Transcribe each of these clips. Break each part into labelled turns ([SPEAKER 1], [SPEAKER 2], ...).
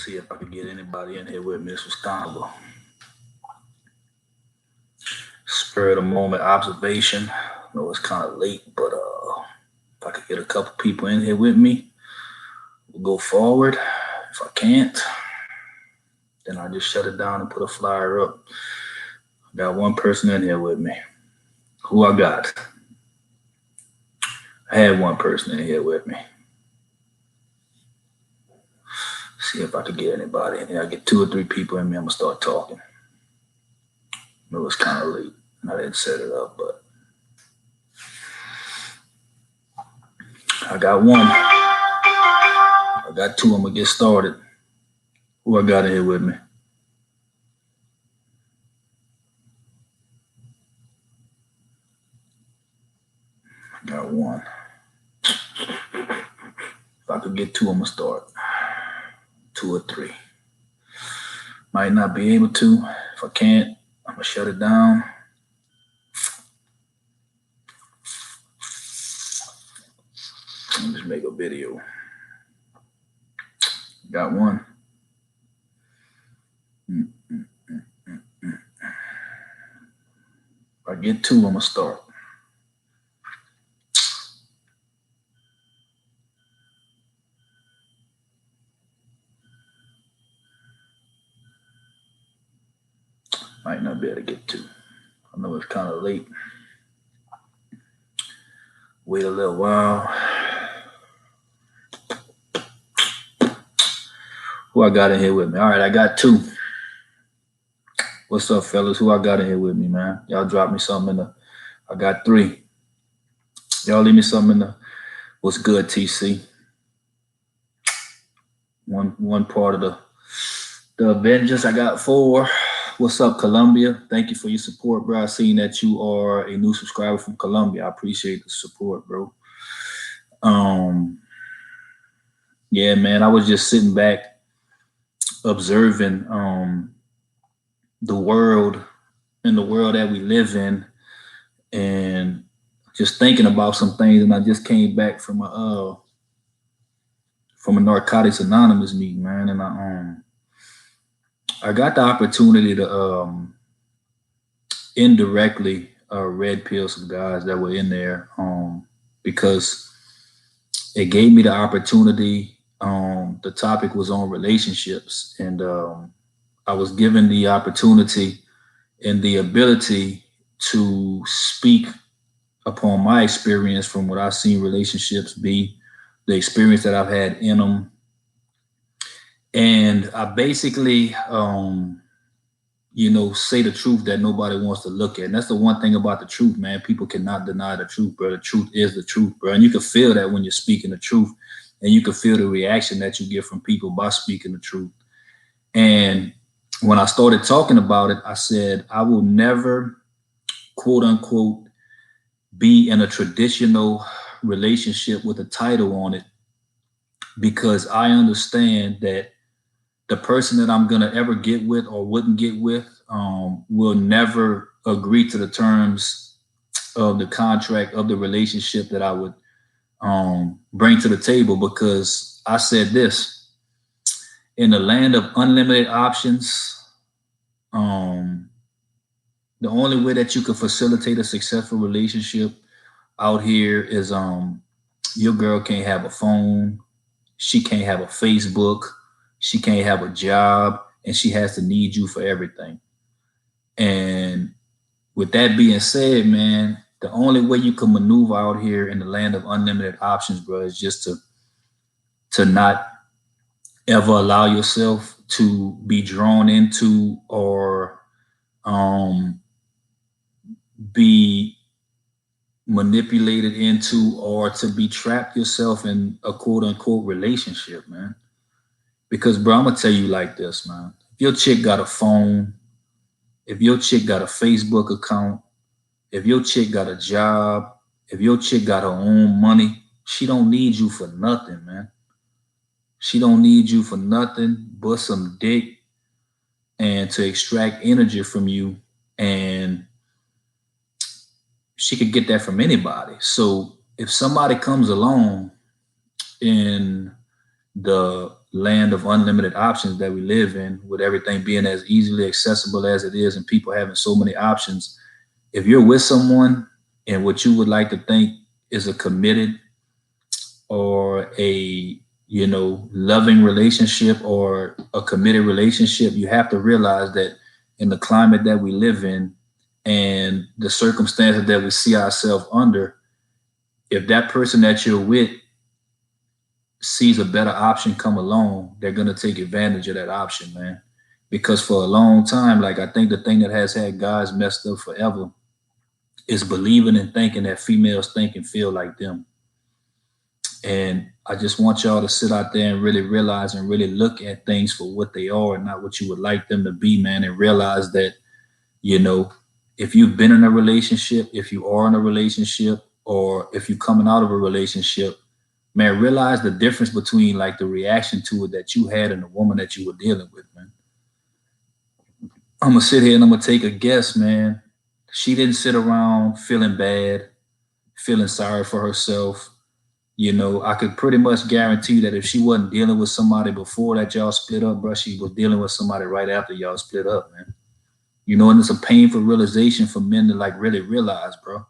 [SPEAKER 1] See if I could get anybody in here with me. This was kind of a spur of the moment observation. I know it's kind of late, but if I could get a couple people in here with me, we'll go forward. If I can't, then I just shut it down and put a flyer up. I got one person in here with me. Who I got? I had one person in here with me. See if I could get anybody in here. I get 2 or 3 people in me, I'm gonna start talking. I know it's kind of late and I didn't set it up, but I got one. I got 2. I'm gonna get started. Who I got in here with me? I got 1. If I could get 2, I'm gonna start. 2 or 3. Might not be able to. If I can't, I'm gonna shut it down. Let me just make a video. Got 1. If I get 2, I'm gonna start. Might not be able to get 2. I know it's kind of late. Wait a little while. Who I got in here with me? All right, I got 2. What's up, fellas? Who I got in here with me, man? Y'all drop me something in the. I got 3. Y'all leave me something in the. What's good, TC? One part of the Avengers. I got 4. What's up, Colombia? Thank you for your support, bro. I seen that you are a new subscriber from Colombia. I appreciate the support, bro. Yeah, man, I was just sitting back observing the world that we live in and just thinking about some things. And I just came back from a Narcotics Anonymous meeting, man. And I got the opportunity to indirectly red pill some guys that were in there because it gave me the opportunity. The topic was on relationships, and I was given the opportunity and the ability to speak upon my experience from what I've seen relationships be, the experience that I've had in them. And I basically, say the truth that nobody wants to look at. And that's the one thing about the truth, man. People cannot deny the truth, bro. The truth is the truth, bro. And you can feel that when you're speaking the truth, and you can feel the reaction that you get from people by speaking the truth. And when I started talking about it, I said, I will never, quote unquote, be in a traditional relationship with a title on it, because I understand that the person that I'm going to ever get with or wouldn't get with will never agree to the terms of the contract of the relationship that I would bring to the table, because I said this: in the land of unlimited options, the only way that you can facilitate a successful relationship out here is your girl can't have a phone, she can't have a Facebook, she can't have a job, and she has to need you for everything. And with that being said, man, the only way you can maneuver out here in the land of unlimited options, bro, is just to not ever allow yourself to be drawn into or be manipulated into or to be trapped yourself in a quote unquote relationship, man. Because, bro, I'm gonna tell you like this, man. If your chick got a phone, if your chick got a Facebook account, if your chick got a job, if your chick got her own money, she don't need you for nothing, man. She don't need you for nothing but some dick and to extract energy from you. And she could get that from anybody. So if somebody comes along in the land of unlimited options that we live in, with everything being as easily accessible as it is and people having so many options, if you're with someone and what you would like to think is a committed or a loving relationship or a committed relationship, you have to realize that in the climate that we live in and the circumstances that we see ourselves under, if that person that you're with sees a better option come along, they're going to take advantage of that option, man. Because for a long time, like, I think the thing that has had guys messed up forever is believing and thinking that females think and feel like them. And I just want y'all to sit out there and really realize and really look at things for what they are and not what you would like them to be, man. And realize that, if you've been in a relationship, if you are in a relationship, or if you're coming out of a relationship, man, realize the difference between like the reaction to it that you had and the woman that you were dealing with, man. I'm going to sit here and I'm going to take a guess, man. She didn't sit around feeling bad, feeling sorry for herself. I could pretty much guarantee that if she wasn't dealing with somebody before that y'all split up, bro, she was dealing with somebody right after y'all split up, man. And it's a painful realization for men to like really realize, bro,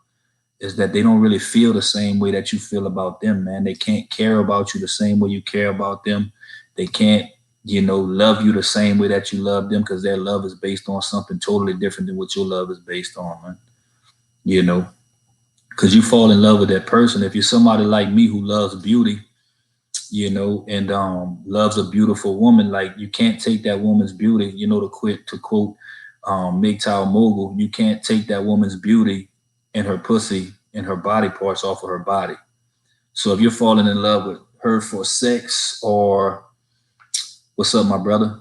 [SPEAKER 1] is that they don't really feel the same way that you feel about them, man. They can't care about you the same way you care about them. They can't, love you the same way that you love them, because their love is based on something totally different than what your love is based on, man. Because you fall in love with that person. If you're somebody like me who loves beauty, and loves a beautiful woman, like, you can't take that woman's beauty, to quote MGTOW Mogul, you can't take that woman's beauty and her pussy and her body parts off of her body. So if you're falling in love with her for sex, or what's up, my brother?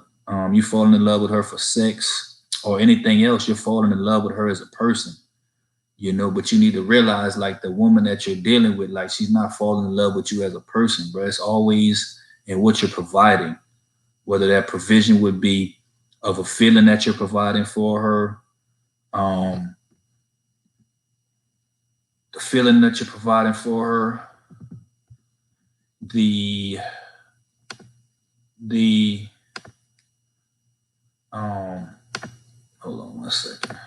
[SPEAKER 1] You falling in love with her for sex or anything else, you're falling in love with her as a person, but you need to realize, like, the woman that you're dealing with, like, she's not falling in love with you as a person, bro. It's always in what you're providing, whether that provision would be of a feeling that you're providing for her, the feeling that you're providing for her, the hold on one second.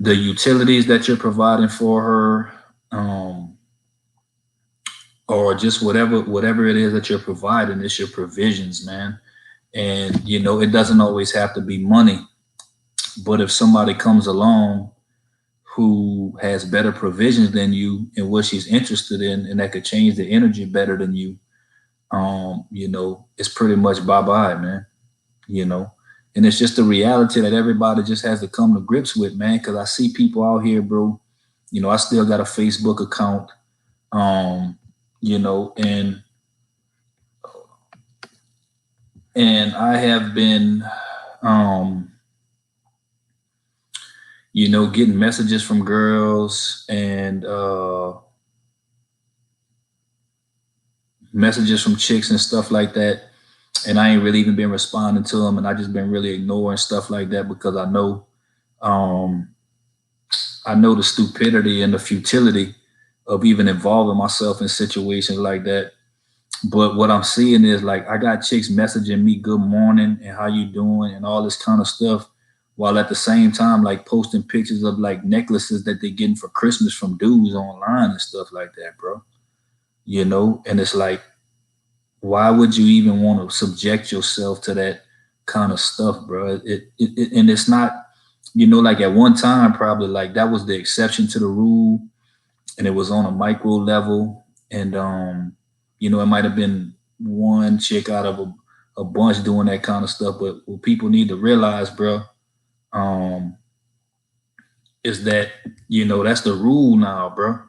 [SPEAKER 1] The utilities that you're providing for her, or just whatever it is that you're providing, it's your provisions, man. And, it doesn't always have to be money, but if somebody comes along who has better provisions than you and what she's interested in, and that could change the energy better than you, it's pretty much bye-bye, man, and it's just a reality that everybody just has to come to grips with, man. Because I see people out here, bro. I still got a Facebook account, and I have been, getting messages from girls and messages from chicks and stuff like that. And I ain't really even been responding to them, and I just been really ignoring stuff like that, because I know the stupidity and the futility of even involving myself in situations like that. But what I'm seeing is, like, I got chicks messaging me good morning and how you doing and all this kind of stuff, while at the same time, like, posting pictures of like necklaces that they're getting for Christmas from dudes online and stuff like that, bro. And it's like, why would you even want to subject yourself to that kind of stuff, bro? And it's not, like, at one time, probably, like, that was the exception to the rule, and it was on a micro level. And, it might have been one chick out of a bunch doing that kind of stuff. But what people need to realize, bro, is that, that's the rule now, bro,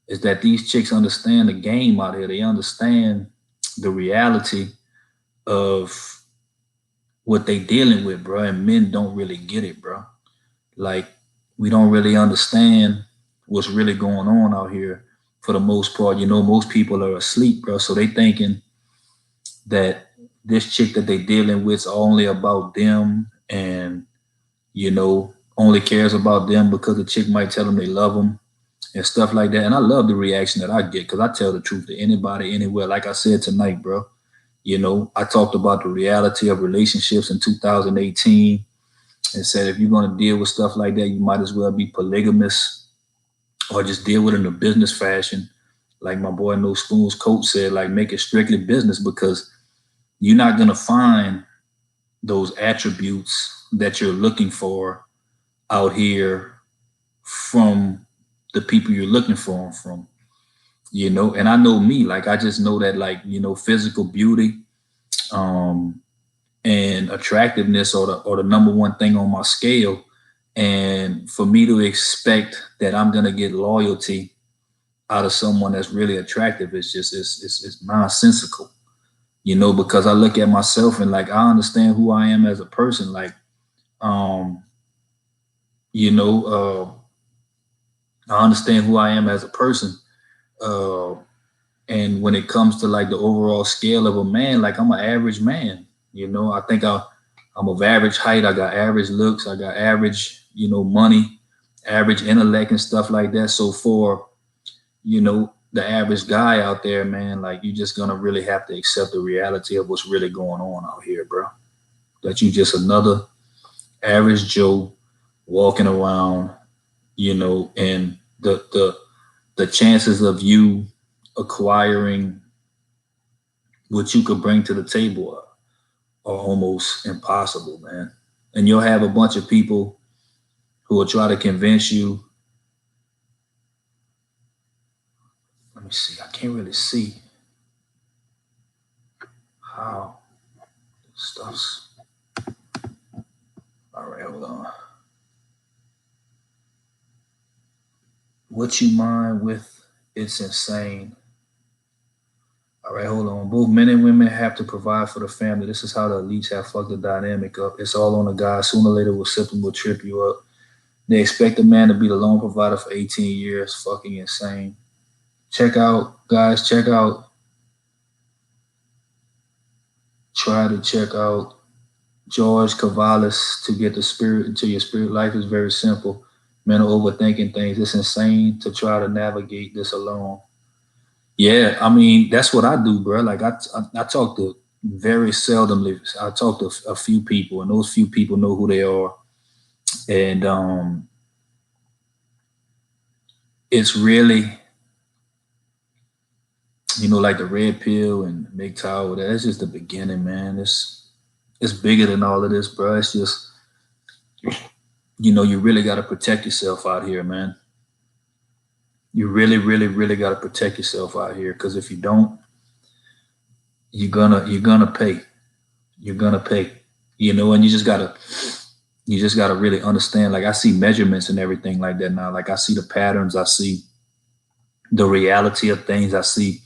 [SPEAKER 1] is that these chicks understand the game out here. They understand the reality of what they dealing with, bro. And men don't really get it, bro. Like, we don't really understand what's really going on out here for the most part. Most people are asleep, bro. So they thinking that this chick that they dealing with is only about them, and, only cares about them because the chick might tell them they love them and stuff like that. And I love the reaction that I get, because I tell the truth to anybody, anywhere. Like I said tonight, bro, You know, I talked about the reality of relationships in 2018 and said if you're going to deal with stuff like that, you might as well be polygamous or just deal with it in a business fashion. Like my boy No Spoon's coach said, like make it strictly business, because you're not going to find those attributes that you're looking for out here from the people you're looking for them from, you know. And I know me, like I just know that, like, you know, physical beauty um and attractiveness are the number one thing on my scale. And for me to expect that I'm gonna get loyalty out of someone that's really attractive, it's just it's nonsensical, you know, because I look at myself and like I understand who I am as a person. Like, um, you know, I understand who I am as a person. Uh, and when it comes to like the overall scale of a man, like I'm an average man. You know, I think I'm of average height. I got average looks. I got average, you know, money, average intellect and stuff like that. So for, you know, the average guy out there, man, like you just gonna really have to accept the reality of what's really going on out here, bro. That you just another average Joe walking around, you know, and the chances of you acquiring what you could bring to the table are almost impossible, man. And you'll have a bunch of people who will try to convince you. Let me see. I can't really see how stuff's. All right, hold on. What you mind with? It's insane. All right, hold on. Both men and women have to provide for the family. This is how the elites have fucked the dynamic up. It's all on the guy. Sooner or later, something will trip you up. They expect a man to be the lone provider for 18 years. Fucking insane. Check out, guys, check out. Try to check out George Cavalis to get the spirit into your spirit life is very simple. Men are overthinking things. It's insane to try to navigate this alone. Yeah, I mean, that's what I do, bro. Like I talk to very seldomly. I talk to a few people, and those few people know who they are. And it's really, you know, like the red pill and MGTOW, Tower. That's just the beginning, man. It's bigger than all of this, bro. It's just, you know, you really got to protect yourself out here, man. You really, really, really got to protect yourself out here, because if you don't, you're gonna pay. You're gonna pay. You know, and you just gotta really understand. Like I see measurements and everything like that now. Like I see the patterns. I see the reality of things. I see,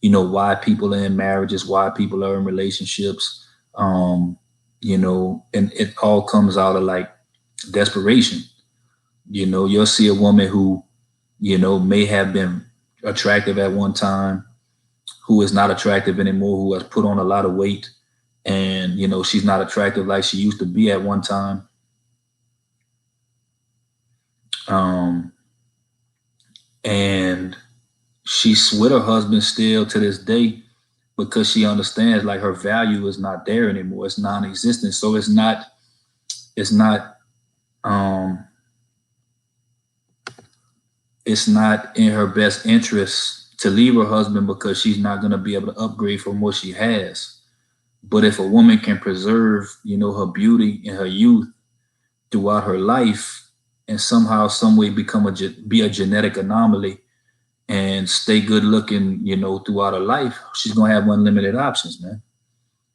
[SPEAKER 1] you know, why people are in marriages, why people are in relationships. You know, and it all comes out of like desperation. You know, you'll see a woman who, you know, may have been attractive at one time, who is not attractive anymore, who has put on a lot of weight, and, you know, she's not attractive like she used to be at one time. And she's with her husband still to this day because she understands like her value is not there anymore. It's non-existent. So it's not um it's not in her best interest to leave her husband, because she's not going to be able to upgrade from what she has. But if a woman can preserve, you know, her beauty and her youth throughout her life, and somehow, some way be a genetic anomaly and stay good looking, you know, throughout her life, she's gonna have unlimited options, man.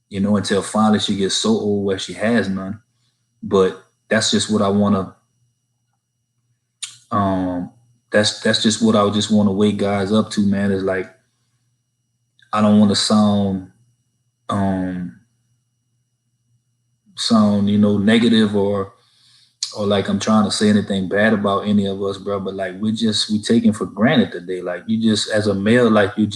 [SPEAKER 1] You know, until finally she gets so old where she has none. But that's just what I want to. That's just what I just want to wake guys up to, man. Is like, I don't want to sound you know, negative or like I'm trying to say anything bad about any of us, bro. But like we taking for granted today. Like you just, as a male, like you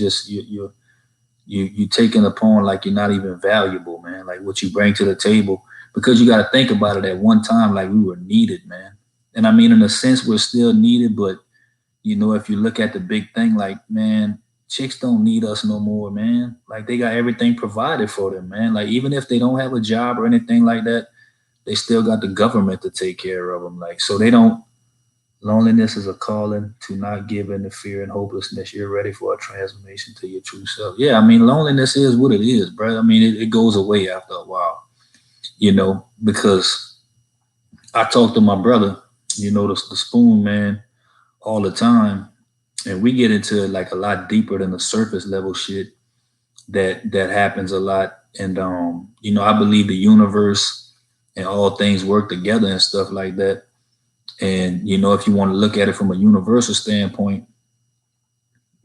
[SPEAKER 1] taking upon like you're not even valuable, man. Like what you bring to the table, because you got to think about it. At one time, like we were needed, man. And I mean, in a sense, we're still needed. But you know, if you look at the big thing, like, man, chicks don't need us no more, man. Like they got everything provided for them, man. Like even if they don't have a job or anything like that, they still got the government to take care of them. Like so they don't. Loneliness is a calling to not give in to fear and hopelessness. You're ready for a transformation to your true self. Yeah, I mean loneliness is what it is, bro. I mean it goes away after a while, because I talk to my brother, the spoon man, all the time, and we get into like a lot deeper than the surface level shit that happens a lot. And I believe the universe and all things work together and stuff like that. And if you want to look at it from a universal standpoint,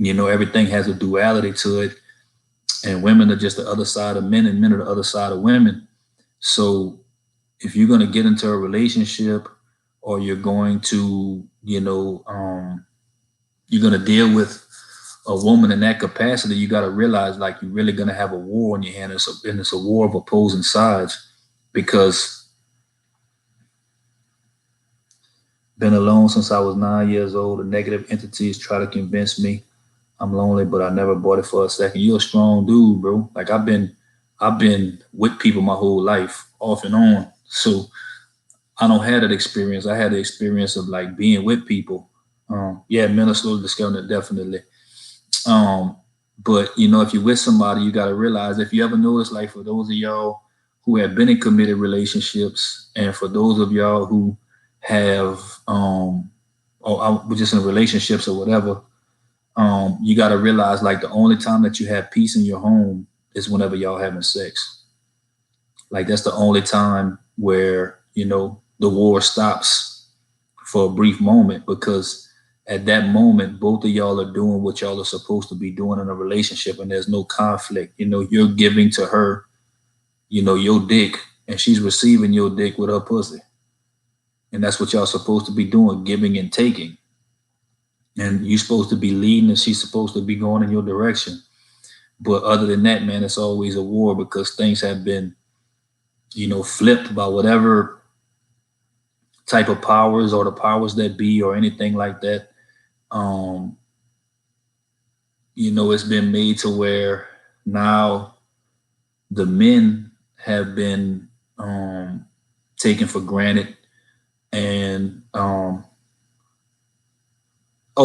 [SPEAKER 1] everything has a duality to it, and women are just the other side of men, and men are the other side of women. So if you're going to get into a relationship, or you're going to, you're going to deal with a woman in that capacity, you got to realize like you're really going to have a war on your hand. And it's a war of opposing sides, because been alone since I was 9 years old. The negative entities try to convince me I'm lonely, but I never bought it for a second. You're a strong dude, bro. Like I've been with people my whole life, off and on. So I don't have that experience. I had the experience of like being with people. Yeah, mental slowly discovering it, definitely. Um, but if you're with somebody, you got to realize, if you ever notice, like for those of y'all who have been in committed relationships, and for those of y'all who have, or we're just in relationships or whatever, you got to realize like the only time that you have peace in your home is whenever y'all having sex. Like that's the only time where the war stops for a brief moment, because at that moment both of y'all are doing what y'all are supposed to be doing in a relationship, and there's no conflict. You're giving to her, your dick, and she's receiving your dick with her pussy, and that's what y'all supposed to be doing, giving and taking. And you're supposed to be leading, and she's supposed to be going in your direction. But other than that, man, it's always a war, because things have been flipped by whatever type of powers, or the powers that be, or anything like that. um it's been made to where now the men have been taken for granted. And oh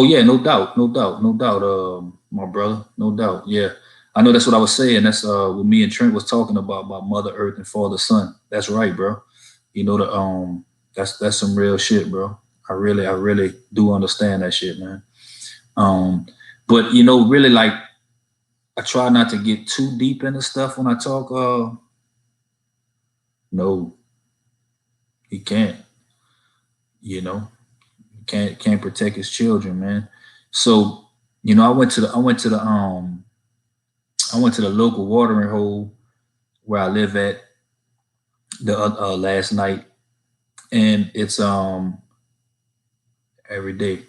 [SPEAKER 1] yeah, no doubt, no doubt, no doubt, my brother, no doubt. Yeah, I know that's what I was saying. That's what me and Trent was talking about Mother Earth and Father Son. That's right, bro. The that's some real shit, bro. I really do understand that shit, man. Um, but really, like, I try not to get too deep into stuff when I talk. No, he can't. You know, can't protect his children, man. So, I went to the local watering hole where I live at the last night, and it's every day,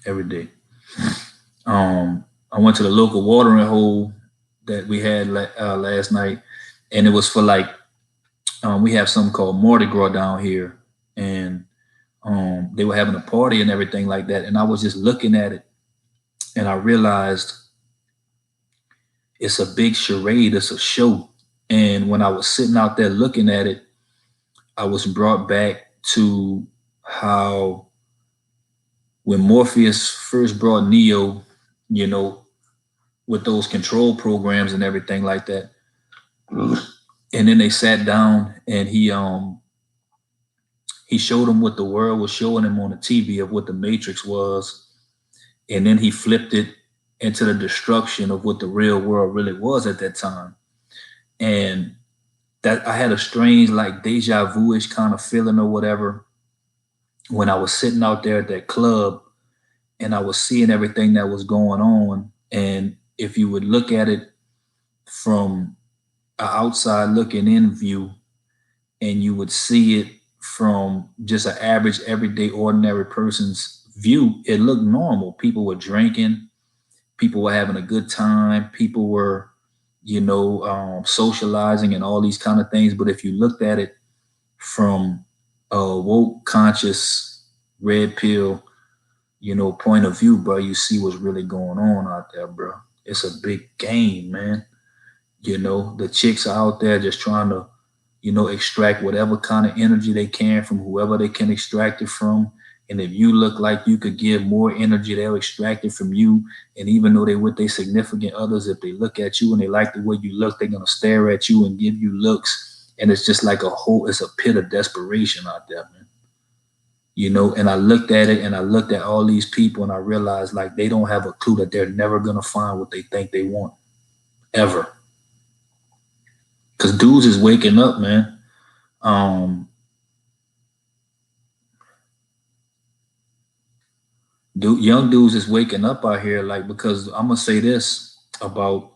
[SPEAKER 1] every day. I went to the local watering hole that we had last night, and it was for like, we have something called Mardi Gras down here, and they were having a party and everything like that. And I was just looking at it, and I realized it's a big charade, it's a show. And when I was sitting out there looking at it, I was brought back to how when Morpheus first brought Neo, you know, with those control programs and everything like that. And then they sat down, and he showed him what the world was showing him on the TV of what the Matrix was. And then he flipped it into the destruction of what the real world really was at that time. And that I had a strange, like, deja vu-ish kind of feeling or whatever when I was sitting out there at that club, and I was seeing everything that was going on. And if you would look at it from an outside looking in view, and you would see it from just an average, everyday, ordinary person's view, it looked normal. People were drinking, people were having a good time, people were, socializing and all these kind of things. But if you looked at it from a woke, conscious, red pill, point of view, bro, you see what's really going on out there, bro. It's a big game, man. The chicks are out there just trying to, extract whatever kind of energy they can from whoever they can extract it from. And if you look like you could give more energy, they'll extract it from you. And even though they with their significant others, if they look at you and they like the way you look, they're gonna stare at you and give you looks. And it's just like it's a pit of desperation out there, man. And I looked at it and I looked at all these people and I realized like they don't have a clue that they're never gonna find what they think they want ever. Cause dudes is waking up, man. Um, young dudes is waking up out here, like because I'm gonna say this about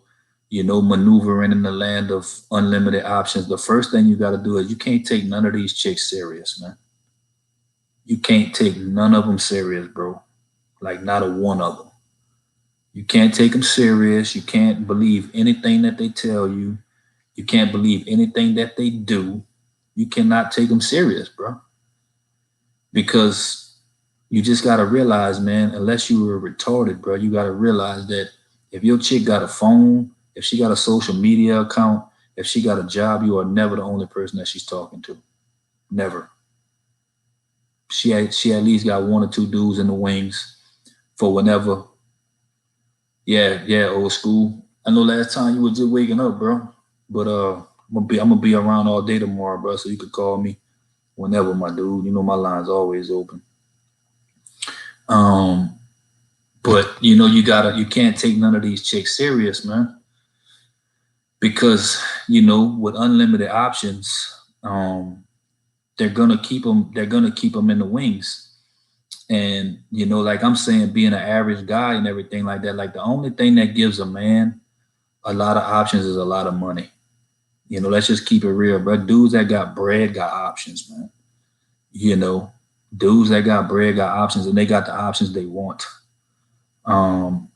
[SPEAKER 1] maneuvering in the land of unlimited options. The first thing you got to do is you can't take none of these chicks serious, man. You can't take none of them serious, bro. Like not a one of them. You can't take them serious. You can't believe anything that they tell you. You can't believe anything that they do. You cannot take them serious, bro. Because you just gotta realize, man, unless you were retarded, bro, you gotta realize that if your chick got a phone, if she got a social media account, if she got a job, you are never the only person that she's talking to. Never. She at least got one or two dudes in the wings for whenever. Yeah, old school. I know last time you were just waking up, bro. But I'm gonna be around all day tomorrow, bro. So you could call me whenever, my dude. My line's always open. Um, but you can't take none of these chicks serious, man. Because with unlimited options, they're gonna keep them in the wings. And like I'm saying, being an average guy and everything like that, like the only thing that gives a man a lot of options is a lot of money. Let's just keep it real, bro. Dudes that got bread got options, man. You know, dudes that got bread got options, and they got the options they want. Um,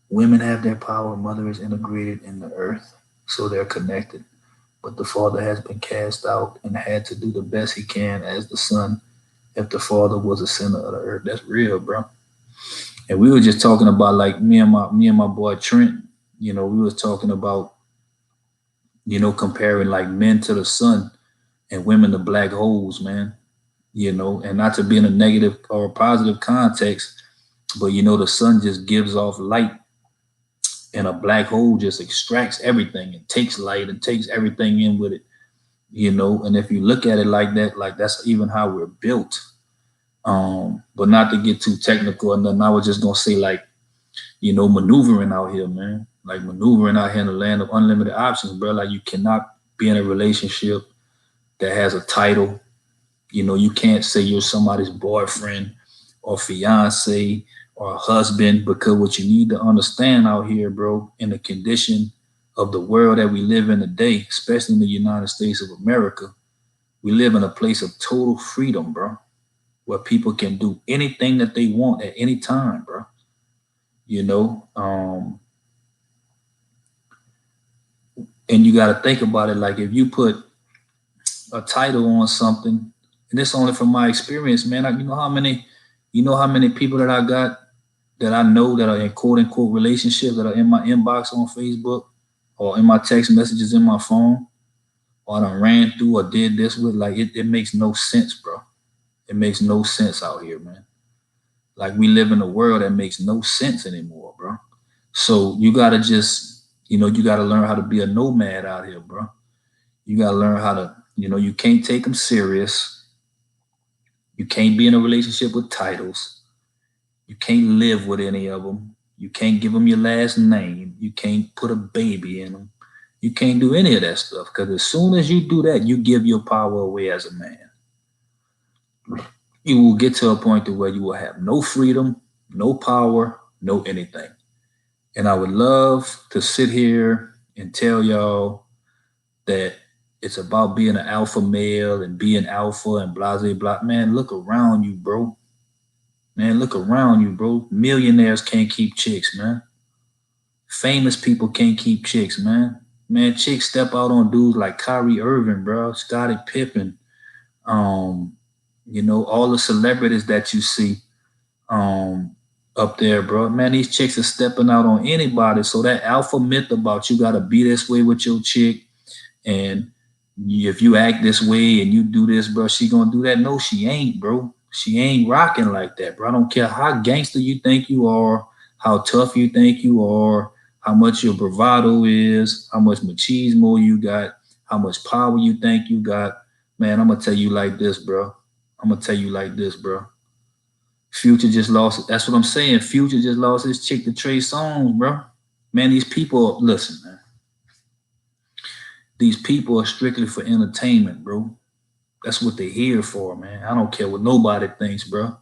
[SPEAKER 1] Women have their power. Mother is integrated in the earth, so they're connected. But the father has been cast out and had to do the best he can as the son. If the father was the center of the earth, that's real, bro. And we were just talking about like me and my boy Trent. We was talking about comparing like men to the sun and women to black holes, man. And not to be in a negative or a positive context, but the sun just gives off light and a black hole just extracts everything and takes light and takes everything in with it. And if you look at it like that, like that's even how we're built. But not to get too technical and nothing, I was just gonna say like, maneuvering out here, man. Like maneuvering out here in the land of unlimited options, bro. Like you cannot be in a relationship that has a title. You can't say you're somebody's boyfriend or fiance or husband, because what you need to understand out here, bro, in the condition of the world that we live in today, especially in the United States of America, we live in a place of total freedom, bro, where people can do anything that they want at any time, bro. You know, and you got to think about it like if you put a title on something, and this only from my experience, man. You know how many people that I got that I know that are in quote unquote relationships that are in my inbox on Facebook or in my text messages in my phone, or I done ran through or did this with. Like it makes no sense, bro. It makes no sense out here, man. Like we live in a world that makes no sense anymore, bro. So you gotta just, you gotta learn how to be a nomad out here, bro. You gotta learn how to, you can't take them serious. You can't be in a relationship with titles. You can't live with any of them. You can't give them your last name. You can't put a baby in them. You can't do any of that stuff, because as soon as you do that, you give your power away as a man. You will get to a point to where you will have no freedom, no power, no anything. And I would love to sit here and tell y'all that it's about being an alpha male and being alpha and blah, blah, blah. Man, look around you, bro. Man, look around you, bro. Millionaires can't keep chicks, man. Famous people can't keep chicks, man. Man, chicks step out on dudes like Kyrie Irving, bro. Scottie Pippen. All the celebrities that you see. um up there, bro. Man, these chicks are stepping out on anybody. So that alpha myth about you gotta be this way with your chick, and if you act this way and you do this, bro, she gonna do that. No, she ain't, bro. She ain't rocking like that, bro. I don't care how gangster you think you are, how tough you think you are, how much your bravado is, how much machismo you got, how much power you think you got. Man, I'm gonna tell you like this, bro. I'm gonna tell you like this, bro. Future just lost. That's what I'm saying. Future just lost his chick to Trey Songz, bro. Man, these people, listen, man. These people are strictly for entertainment, bro. That's what they're here for, man. I don't care what nobody thinks, bro.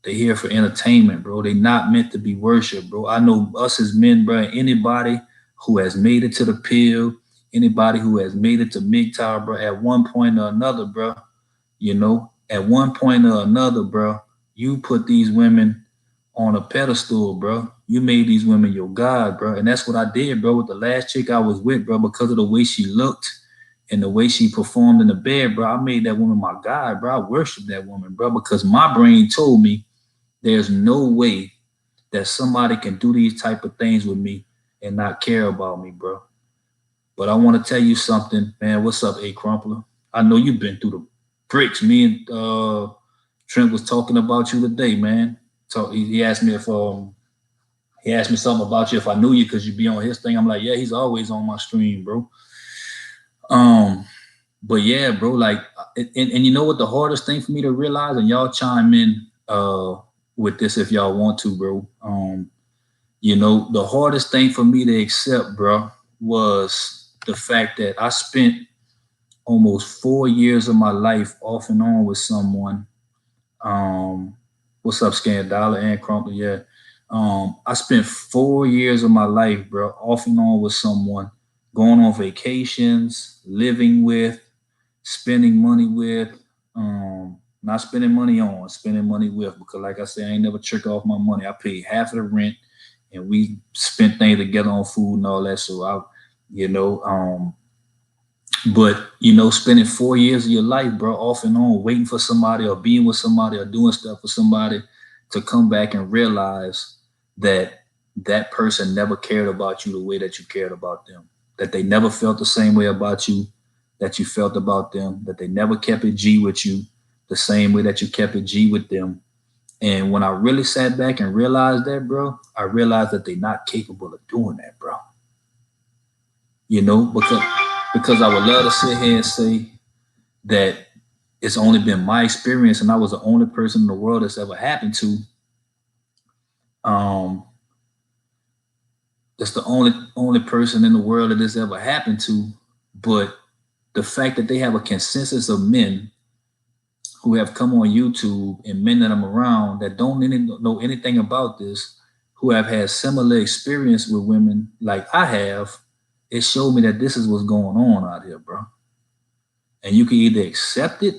[SPEAKER 1] They're here for entertainment, bro. They not meant to be worshipped, bro. I know us as men, bro. Anybody who has made it to the pill, anybody who has made it to MGTOW, bro, at one point or another, bro, at one point or another, bro, you put these women on a pedestal, bro. You made these women your god, bro. And that's what I did, bro, with the last chick I was with, bro, because of the way she looked and the way she performed in the bed, bro. I made that woman my god, bro. I worshiped that woman, bro, because my brain told me there's no way that somebody can do these type of things with me and not care about me, bro. But I want to tell you something, man. What's up, A Crumpler? I know you've been through the bricks. Me and Trent was talking about you today, man. So he asked me if he asked me something about you if I knew you because you be on his thing. I'm like, yeah, he's always on my stream, bro. But yeah, bro, like, and you know what the hardest thing for me to realize, and y'all chime in with this if y'all want to, bro. The hardest thing for me to accept, bro, was the fact that I spent almost 4 years of my life off and on with someone. What's up, Scandala and Crumpler? Yeah. I spent 4 years of my life, bro, off and on with someone, going on vacations, living with, spending money with, not spending money on, spending money with, because like I said, I ain't never trick off my money. I paid half of the rent and we spent things together on food and all that. So but spending 4 years of your life, bro, off and on, waiting for somebody or being with somebody or doing stuff for somebody to come back and realize that that person never cared about you the way that you cared about them, that they never felt the same way about you that you felt about them, that they never kept it G with you the same way that you kept it G with them. And when I really sat back and realized that, bro, I realized that they're not capable of doing that, bro. Because I would love to sit here and say that it's only been my experience and I was the only person in the world that's ever happened to. That's the only person in the world that this ever happened to. But the fact that they have a consensus of men who have come on YouTube and men that I'm around that don't know anything about this, who have had similar experience with women like I have, it showed me that this is what's going on out here, bro. And you can either accept it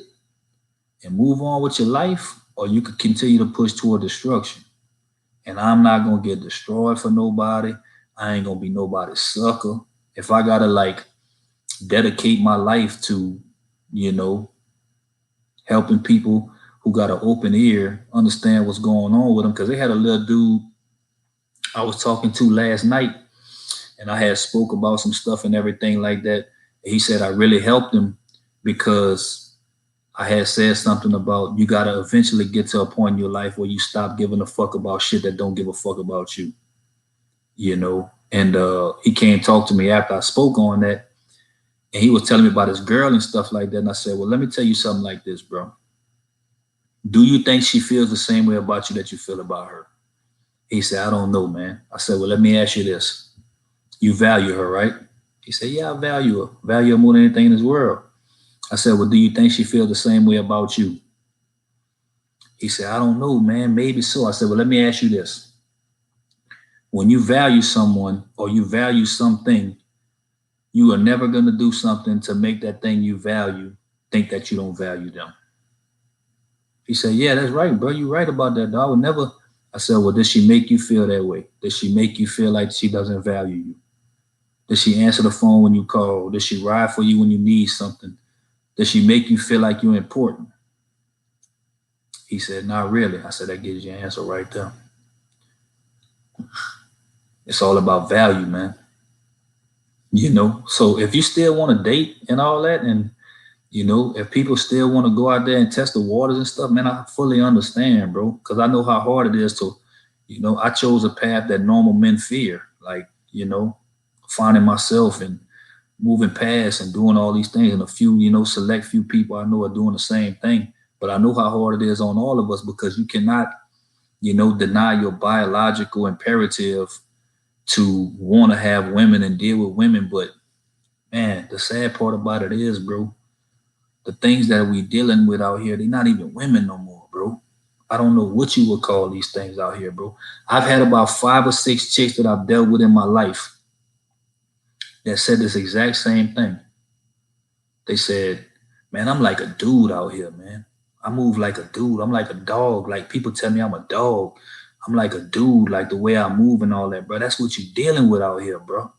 [SPEAKER 1] and move on with your life, or you could continue to push toward destruction. And I'm not going to get destroyed for nobody. I ain't going to be nobody's sucker. If I got to dedicate my life to, helping people who got an open ear understand what's going on with them. Because they had a little dude I was talking to last night, and I had spoke about some stuff and everything like that. He said I really helped him because I had said something about you got to eventually get to a point in your life where you stop giving a fuck about shit that don't give a fuck about you, And he came talk to me after I spoke on that. And he was telling me about his girl and stuff like that. And I said, well, let me tell you something like this, bro. Do you think she feels the same way about you that you feel about her? He said, I don't know, man. I said, well, let me ask you this. You value her, right? He said, yeah, I value her. Value her more than anything in this world. I said, well, do you think she feels the same way about you? He said, I don't know, man. Maybe so. I said, well, let me ask you this. When you value someone or you value something, you are never going to do something to make that thing you value think that you don't value them. He said, yeah, that's right, bro. You're right about that, dog. I would never. I said, well, does she make you feel that way? Does she make you feel like she doesn't value you? Does she answer the phone when you call? Does she ride for you when you need something? Does she make you feel like you're important? He said, not really. I said, that gives you an answer right there. It's all about value, man. So if you still want to date and all that, and if people still want to go out there and test the waters and stuff, man, I fully understand, bro. Because I know how hard it is to, I chose a path that normal men fear, like, finding myself and moving past and doing all these things. And a few, select few people I know are doing the same thing. But I know how hard it is on all of us because you cannot, deny your biological imperative to want to have women and deal with women. But man, the sad part about it is, bro, the things that we dealing with out here, they're not even women no more, bro. I don't know what you would call these things out here, bro. I've had about 5 or 6 chicks that I've dealt with in my life that said this exact same thing. They said, man, I'm like a dude out here, man. I move like a dude. I'm like a dog. Like people tell me I'm a dog. I'm like a dude, like the way I move and all that, bro. That's what you're dealing with out here, bro.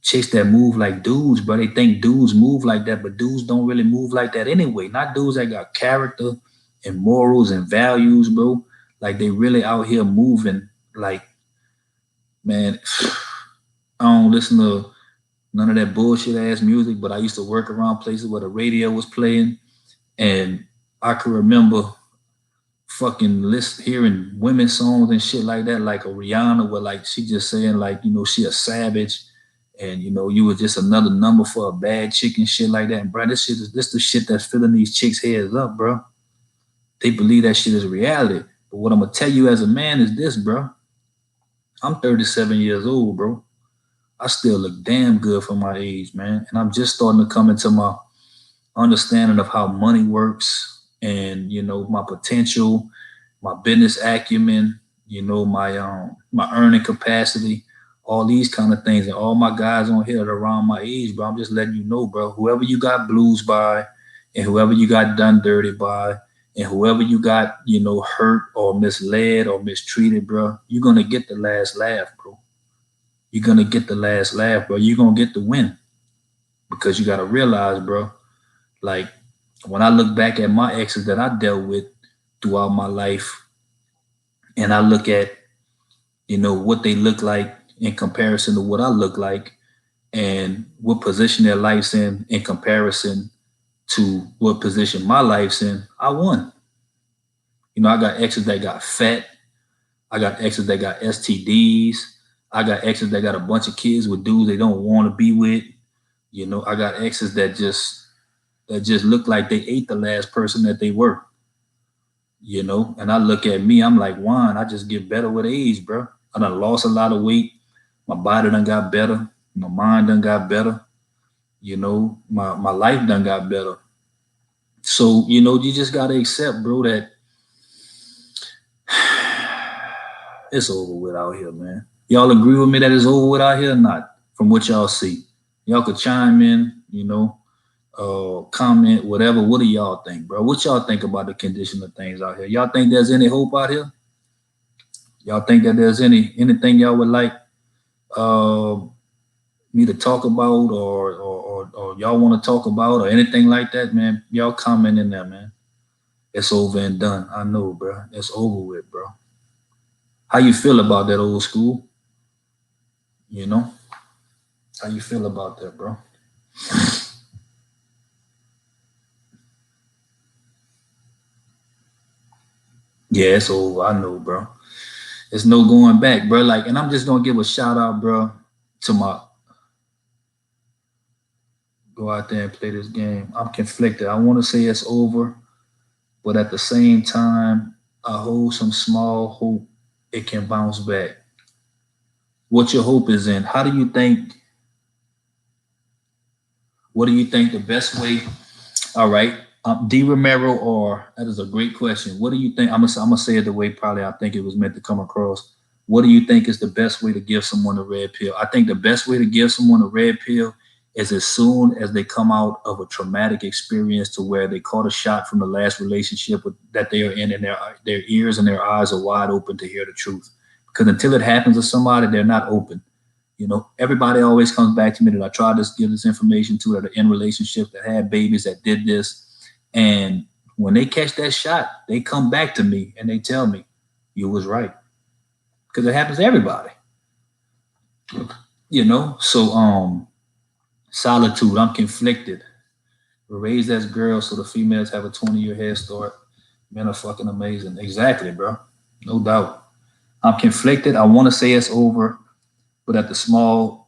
[SPEAKER 1] Chicks that move like dudes, bro. They think dudes move like that, but dudes don't really move like that anyway. Not dudes that got character and morals and values, bro. Like they really out here moving like, man, I don't listen to none of that bullshit ass music, but I used to work around places where the radio was playing, and I can remember fucking hearing women's songs and shit like that, like a Rihanna, where like she just saying like, she a savage, and you were just another number for a bad chick and shit like that. And bro, this the shit that's filling these chicks' heads up, bro. They believe that shit is reality. But what I'm gonna tell you as a man is this, bro. I'm 37 years old, bro. I still look damn good for my age, man. And I'm just starting to come into my understanding of how money works and, my potential, my business acumen, my earning capacity, all these kind of things. And all my guys on here that are around my age, bro, I'm just letting you know, bro, whoever you got blues by and whoever you got done dirty by and whoever you got, hurt or misled or mistreated, bro, you're going to get the last laugh, bro. You're going to get the last laugh, bro. You're going to get the win because you got to realize, bro, like when I look back at my exes that I dealt with throughout my life and I look at, what they look like in comparison to what I look like and what position their life's in comparison to what position my life's in, I won. I got exes that got fat. I got exes that got STDs. I got exes that got a bunch of kids with dudes they don't want to be with. I got exes that just look like they ate the last person that they were. And I look at me, I'm like, wine, I just get better with age, bro. I done lost a lot of weight. My body done got better. My mind done got better. My life done got better. So, you just got to accept, bro, that it's over with out here, man. Y'all agree with me that it's over with out here or not? From what y'all see. Y'all could chime in, comment, whatever. What do y'all think, bro? What y'all think about the condition of things out here? Y'all think there's any hope out here? Y'all think that there's anything y'all would like me to talk about or y'all want to talk about or anything like that, man? Y'all comment in there, man. It's over and done. I know, bro. It's over with, bro. How you feel about that, old school? How you feel about that, bro? Yeah, it's over. I know, bro. It's no going back, bro. Like, and I'm just gonna give a shout out, bro, to my go out there and play this game. I'm conflicted. I want to say it's over, but at the same time, I hold some small hope it can bounce back. What your hope is in? How do you think? What do you think the best way? All right, D. Romero, or that is a great question. What do you think? I'm gonna say it the way probably I think it was meant to come across. What do you think is the best way to give someone a red pill? I think the best way to give someone a red pill is as soon as they come out of a traumatic experience to where they caught a shot from the last relationship that they are in, and their ears and their eyes are wide open to hear the truth. Because until it happens to somebody, they're not open. Everybody always comes back to me that I tried to give this information to that are in relationships that had babies that did this. And when they catch that shot, they come back to me and they tell me, you was right. Because it happens to everybody. So solitude, I'm conflicted. We're raised as girls, so the females have a 20-year head start. Men are fucking amazing. Exactly, bro. No doubt. I'm conflicted. I want to say it's over, but at the same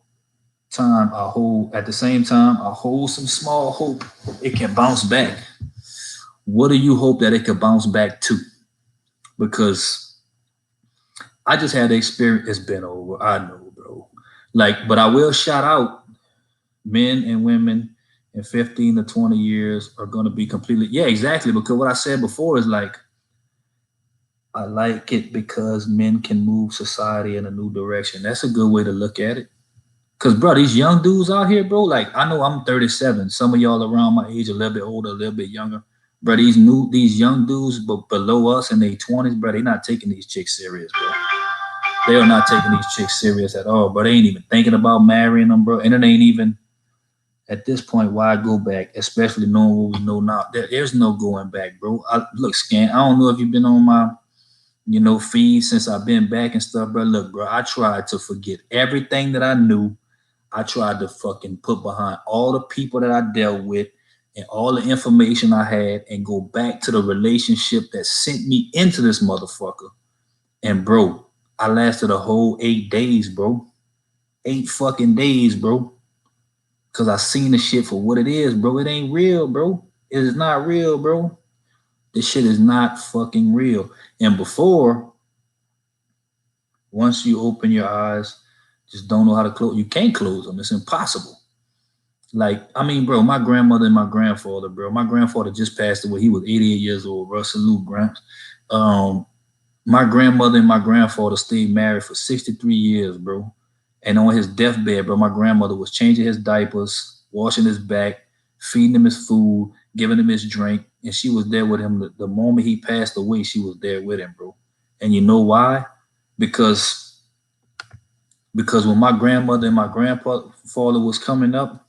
[SPEAKER 1] time, I hold some small hope it can bounce back. What do you hope that it could bounce back to? Because I just had the experience. It's been over. I know, bro. Like, but I will shout out men and women in 15 to 20 years are going to be completely, yeah, exactly. Because what I said before is like, I like it because men can move society in a new direction. That's a good way to look at it. Cause bro, these young dudes out here, bro, like I know I'm 37. Some of y'all around my age, a little bit older, a little bit younger. Bro, these young dudes but below us in their 20s, bro, they not taking these chicks serious, bro. They are not taking these chicks serious at all, bro. They ain't even thinking about marrying them, bro. And it ain't even at this point why go back, especially knowing what we know now. There's no going back, bro. Look, Scan, I don't know if you've been on my feed since I've been back and stuff, bro. Look, bro, I tried to forget everything that I knew. I tried to fucking put behind all the people that I dealt with and all the information I had and go back to the relationship that sent me into this motherfucker. And bro, I lasted a whole 8 days, bro. 8 fucking days, bro. Cause I seen the shit for what it is, bro. It ain't real, bro. It is not real, bro. This shit is not fucking real. And once you open your eyes, just don't know how to close. You can't close them. It's impossible. Like, I mean, bro, my grandmother and my grandfather, bro. My grandfather just passed away. He was 88 years old, bro. Salute, Gramps. My grandmother and my grandfather stayed married for 63 years, bro. And on his deathbed, bro, my grandmother was changing his diapers, washing his back, feeding him his food, giving him his drink. And she was there with him. The moment he passed away, she was there with him, bro. And you know why? Because when my grandmother and my grandfather was coming up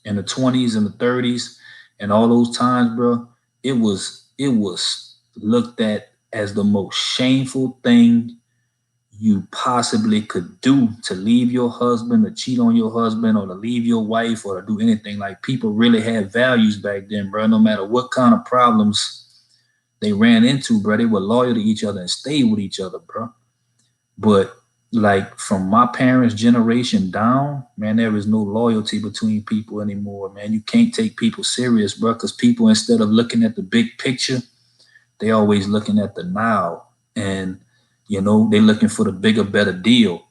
[SPEAKER 1] in the 20s and the 30s and all those times, bro, it was looked at as the most shameful thing you possibly could do to leave your husband, to cheat on your husband, or to leave your wife, or to do anything. Like, people really had values back then, bro. No matter what kind of problems they ran into, bro, they were loyal to each other and stayed with each other, bro. But like, from my parents' generation down, man, there is no loyalty between people anymore, man. You can't take people serious, bro, because people, instead of looking at the big picture, they always looking at the now. And they looking for the bigger, better deal.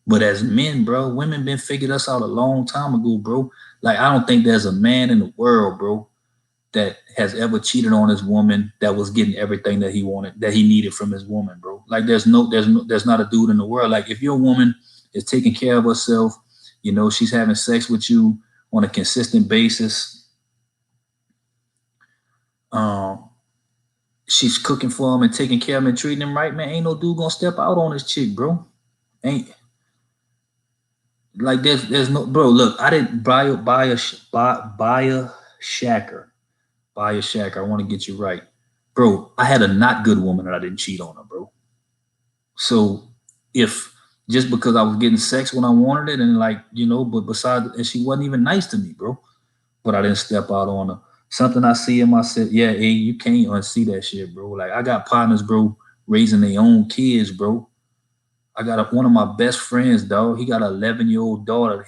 [SPEAKER 1] But as men, bro, women been figured us out a long time ago, bro. Like, I don't think there's a man in the world, bro, that has ever cheated on his woman that was getting everything that he wanted, that he needed from his woman, bro. Like, there's not a dude in the world. Like, if your woman is taking care of herself, she's having sex with you on a consistent basis, she's cooking for him and taking care of him and treating him right, man, ain't no dude gonna step out on this chick, bro. Ain't like there's no, bro. Look, I didn't buy a shacker. Buy a shacker. I want to get you right, bro. I had a not good woman and I didn't cheat on her, bro. So if just because I was getting sex when I wanted it, and but besides, and she wasn't even nice to me, bro. But I didn't step out on her. Something I see in myself, yeah, hey, you can't unsee that shit, bro. Like, I got partners, bro, raising their own kids, bro. I got one of my best friends, dog. He got an 11-year-old daughter.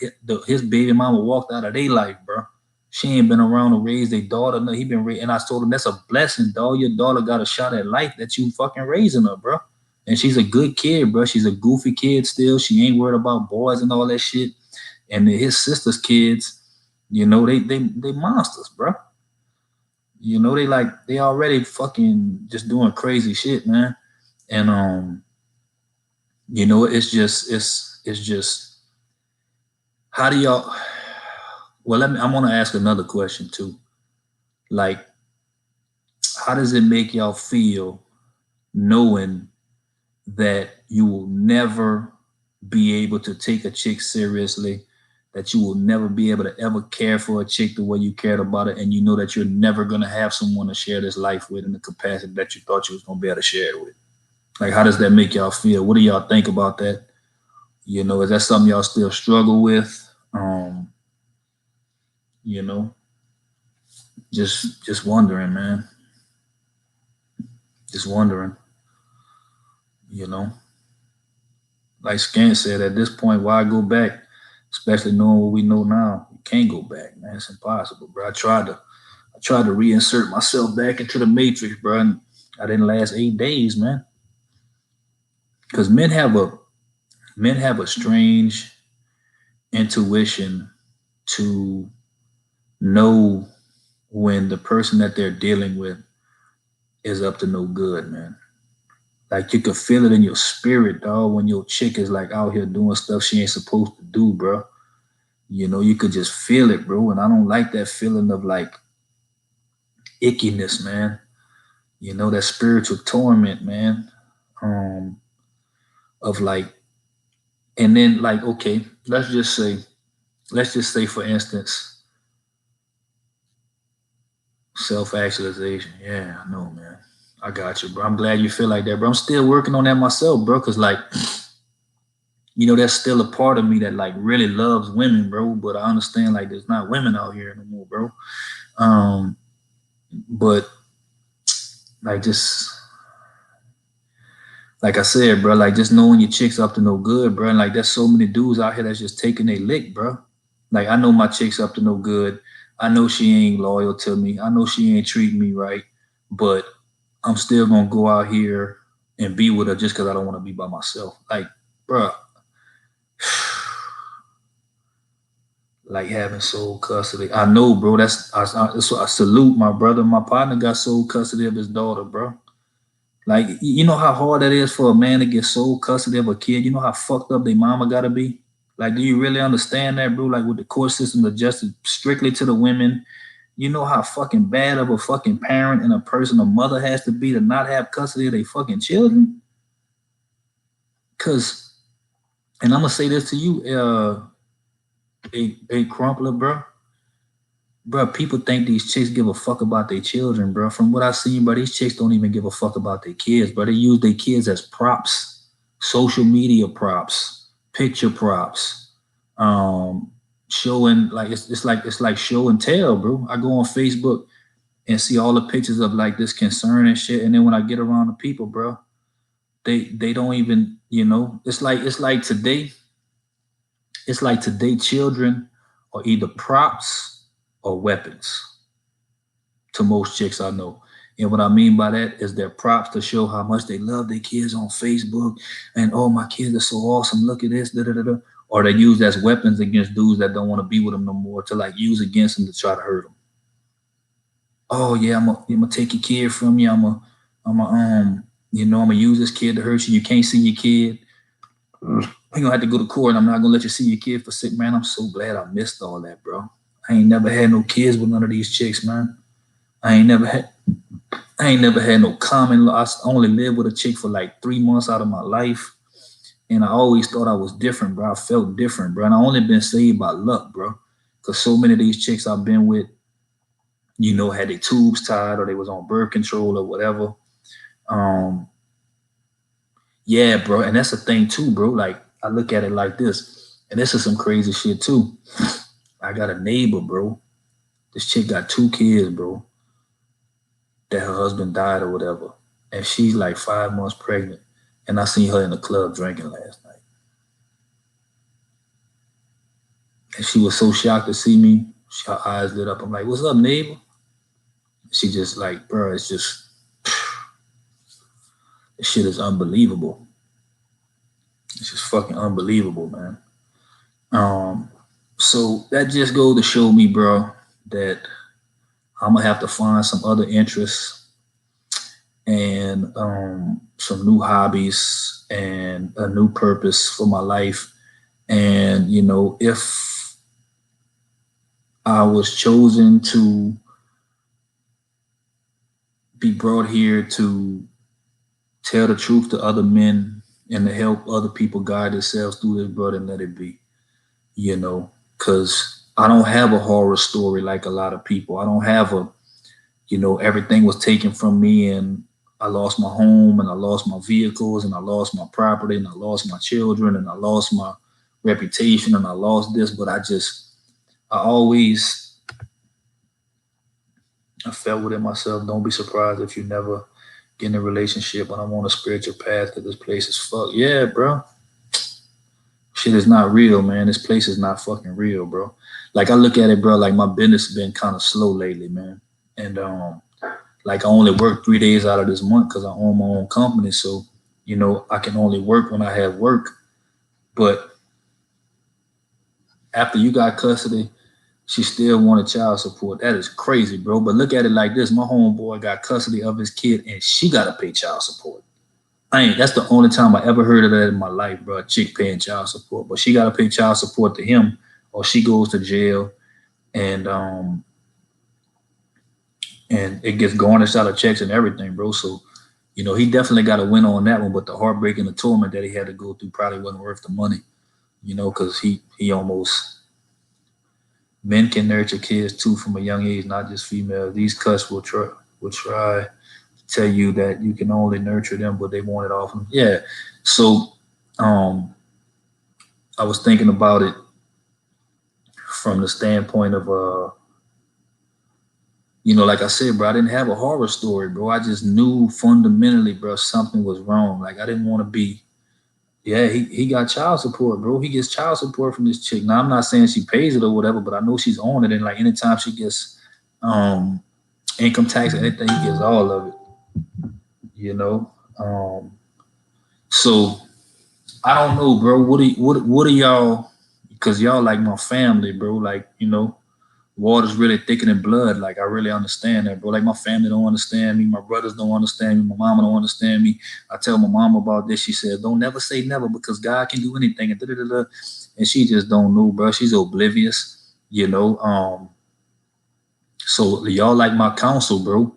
[SPEAKER 1] His baby mama walked out of their life, bro. She ain't been around to raise their daughter. No, he been raised, and I told him that's a blessing, dog. Your daughter got a shot at life that you fucking raising her, bro. And she's a good kid, bro. She's a goofy kid still. She ain't worried about boys and all that shit. And his sister's kids, they monsters, bro. They already fucking just doing crazy shit, man. And it's just how do y'all, well, I want to ask another question too. Like, how does it make y'all feel knowing that you will never be able to take a chick seriously that you will never be able to ever care for a chick the way you cared about it, and you know that you're never gonna have someone to share this life with in the capacity that you thought you was gonna be able to share it with. Like, how does that make y'all feel? What do y'all think about that? You know, is that something y'all still struggle with? You know, just wondering, man. Just wondering. You know, like Scant said, at this point, why go back? Especially knowing what we know now, you can't go back, man. It's impossible, bro. I tried to reinsert myself back into the matrix, bro, and I didn't last 8 days, man. Because men have a strange intuition to know when the person that they're dealing with is up to no good, man. Like, you can feel it in your spirit, dog, when your chick is like out here doing stuff she ain't supposed to do, bro. You know, you could just feel it, bro. And I don't like that feeling of like ickiness, man. You know, that spiritual torment, man. Um, of like, and then like, okay, let's just say, for instance, self-actualization. Yeah, I know, man. I got you, bro. I'm glad you feel like that, bro. I'm still working on that myself, bro. Cause like, there's still a part of me that like really loves women, bro. But I understand like there's not women out here anymore, bro. Um, but like, just like I said, bro, like just knowing your chick's up to no good, bro. And like there's so many dudes out here that's just taking a lick, bro. Like, I know my chick's up to no good. I know she ain't loyal to me. I know she ain't treating me right. But I'm still gonna go out here and be with her just because I don't want to be by myself. Like, bro, like having sole custody. I know, bro. That's I salute my brother. My partner got sole custody of his daughter, bro. Like, you know how hard that is for a man to get sole custody of a kid. You know how fucked up their mama gotta be. Like, do you really understand that, bro? Like, with the court system adjusted strictly to the women, you know how fucking bad of a fucking parent and a person, a mother has to be to not have custody of their fucking children. Cause, and I'm gonna say this to you, a crumpler, bro. Bro, people think these chicks give a fuck about their children, bro. From what I've seen, bro, these chicks don't even give a fuck about their kids, bro. They use their kids as props, social media props, picture props, showing like it's like show and tell, bro. I go on Facebook and see all the pictures of like this concern and shit, and then when I get around the people, bro, they don't even, it's like today children are either props or weapons to most chicks I know. And what I mean by that is they're props to show how much they love their kids on Facebook, and oh, my kids are so awesome, look at this, da da da da. Or they use as weapons against dudes that don't want to be with them no more, to like use against them to try to hurt them. Oh yeah, I'm gonna take your kid from you. I'm gonna use this kid to hurt you. You can't see your kid. You're gonna have to go to court, and I'm not gonna let you see your kid for sick. Man, I'm so glad I missed all that, bro. I ain't never had no kids with none of these chicks, man. I ain't never had no common law. I only lived with a chick for like 3 months out of my life. And I always thought I was different, bro. I felt different, bro. And I only been saved by luck, bro. Because so many of these chicks I've been with, had their tubes tied or they was on birth control or whatever. Yeah, bro. And that's the thing too, bro. Like, I look at it like this. And this is some crazy shit too. I got a neighbor, bro. This chick got 2 kids, bro, that her husband died or whatever. And she's like 5 months pregnant. And I seen her in the club drinking last night. And she was so shocked to see me. Her eyes lit up. I'm like, what's up, neighbor? She just like, bro, it's just, this shit is unbelievable. It's just fucking unbelievable, man. So that just goes to show me, bro, that I'm gonna have to find some other interests and some new hobbies and a new purpose for my life. And if I was chosen to be brought here to tell the truth to other men and to help other people guide themselves through this, brother, and let it be, because because I don't have a horror story like a lot of people. I don't have a, everything was taken from me and I lost my home and I lost my vehicles and I lost my property and I lost my children and I lost my reputation and I lost this. But I always, I felt within myself, don't be surprised if you never get in a relationship and I'm on a spiritual path because this place is fuck. Yeah, bro. Shit is not real, man. This place is not fucking real, bro. Like I look at it, bro, like my business has been kind of slow lately, man. And like I only work 3 days out of this month because I own my own company. So, I can only work when I have work. But after you got custody, she still wanted child support. That is crazy, bro. But look at it like this. My homeboy got custody of his kid and she gotta pay child support. That's the only time I ever heard of that in my life, bro. A chick paying child support. But she gotta pay child support to him or she goes to jail and it gets garnished out of checks and everything, bro. So, he definitely got to win on that one. But the heartbreak and the torment that he had to go through probably wasn't worth the money, because he almost, men can nurture kids too from a young age, not just females. These cuss will try to tell you that you can only nurture them, but they want it off them. Yeah. So, I was thinking about it from the standpoint of like I said, bro, I didn't have a horror story, bro. I just knew fundamentally, bro, something was wrong. Like I didn't want to be. Yeah, he got child support, bro. He gets child support from this chick. Now I'm not saying she pays it or whatever, but I know she's on it. And like anytime she gets income tax or anything, he gets all of it. So I don't know, bro. What are y'all? Because y'all like my family, bro. Like water's really thicker than blood. Like I really understand that, bro. Like my family don't understand me. My brothers don't understand me. My mama don't understand me. I tell my mom about this. She said, "Don't never say never because God can do anything." And da-da-da-da. And she just don't know, bro. She's oblivious, So y'all like my counsel, bro.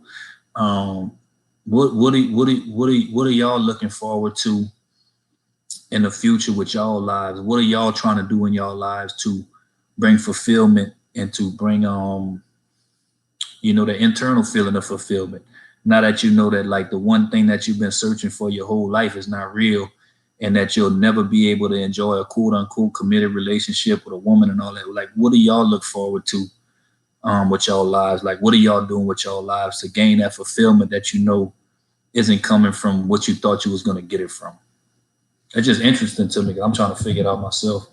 [SPEAKER 1] What are y'all looking forward to in the future with y'all lives? What are y'all trying to do in y'all lives to bring fulfillment and to bring the internal feeling of fulfillment? Now that you know that like the one thing that you've been searching for your whole life is not real and that you'll never be able to enjoy a quote unquote committed relationship with a woman and all that. Like what do y'all look forward to with y'all lives? Like what are y'all doing with y'all lives to gain that fulfillment that isn't coming from what you thought you was going to get it from? It's just interesting to me. I'm trying to figure it out myself.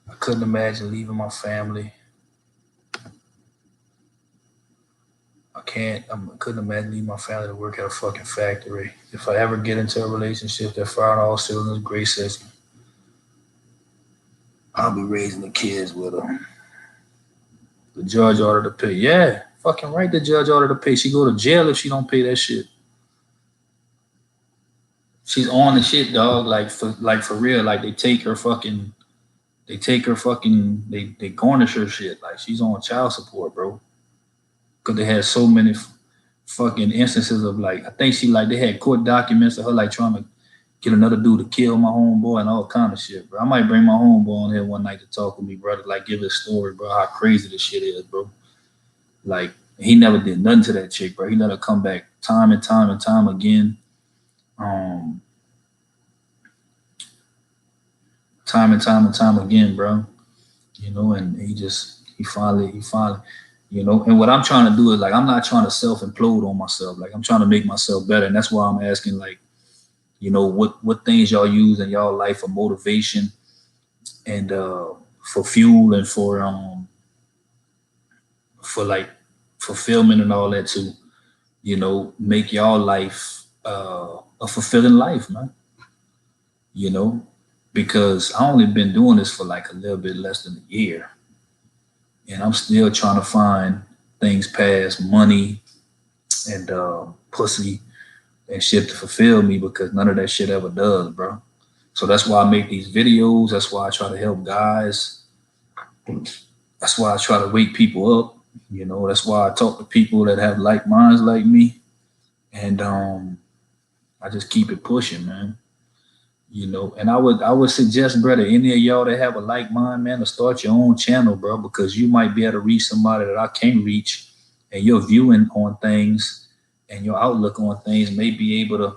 [SPEAKER 1] I couldn't imagine leaving my family. I couldn't imagine leaving my family to work at a fucking factory. If I ever get into a relationship that fired all cylinders, Grace says, I'll be raising the kids with her. The judge ordered to pay. Yeah, fucking right. The judge ordered to pay. She go to jail if she don't pay that shit. She's on the shit, dog. Like for real. Like they garnish her shit. Like she's on child support, bro. Cause they had so many fucking instances of like, I think they had court documents of her like trying to get another dude to kill my homeboy and all kind of shit, bro. I might bring my homeboy on here one night to talk with me, brother. Like give his story, bro. How crazy this shit is, bro. Like he never did nothing to that chick, bro. He let her come back time and time and time again. Time and time again, bro. And he finally, and what I'm trying to do is like, I'm not trying to self-implode on myself. Like I'm trying to make myself better. And that's why I'm asking like, what things y'all use in y'all life for motivation and for fuel and for like fulfillment and all that to, make y'all life a fulfilling life, man. Because I only been doing this for like a little bit less than a year. And I'm still trying to find things past money and pussy and shit to fulfill me because none of that shit ever does, bro. So that's why I make these videos. That's why I try to help guys. That's why I try to wake people up. You know, that's why I talk to people that have like minds like me. And I just keep it pushing, man. You know, and I would suggest, brother, any of y'all that have a like mind, man, to start your own channel, bro, because you might be able to reach somebody that I can't reach, and your viewing on things and your outlook on things may be able to.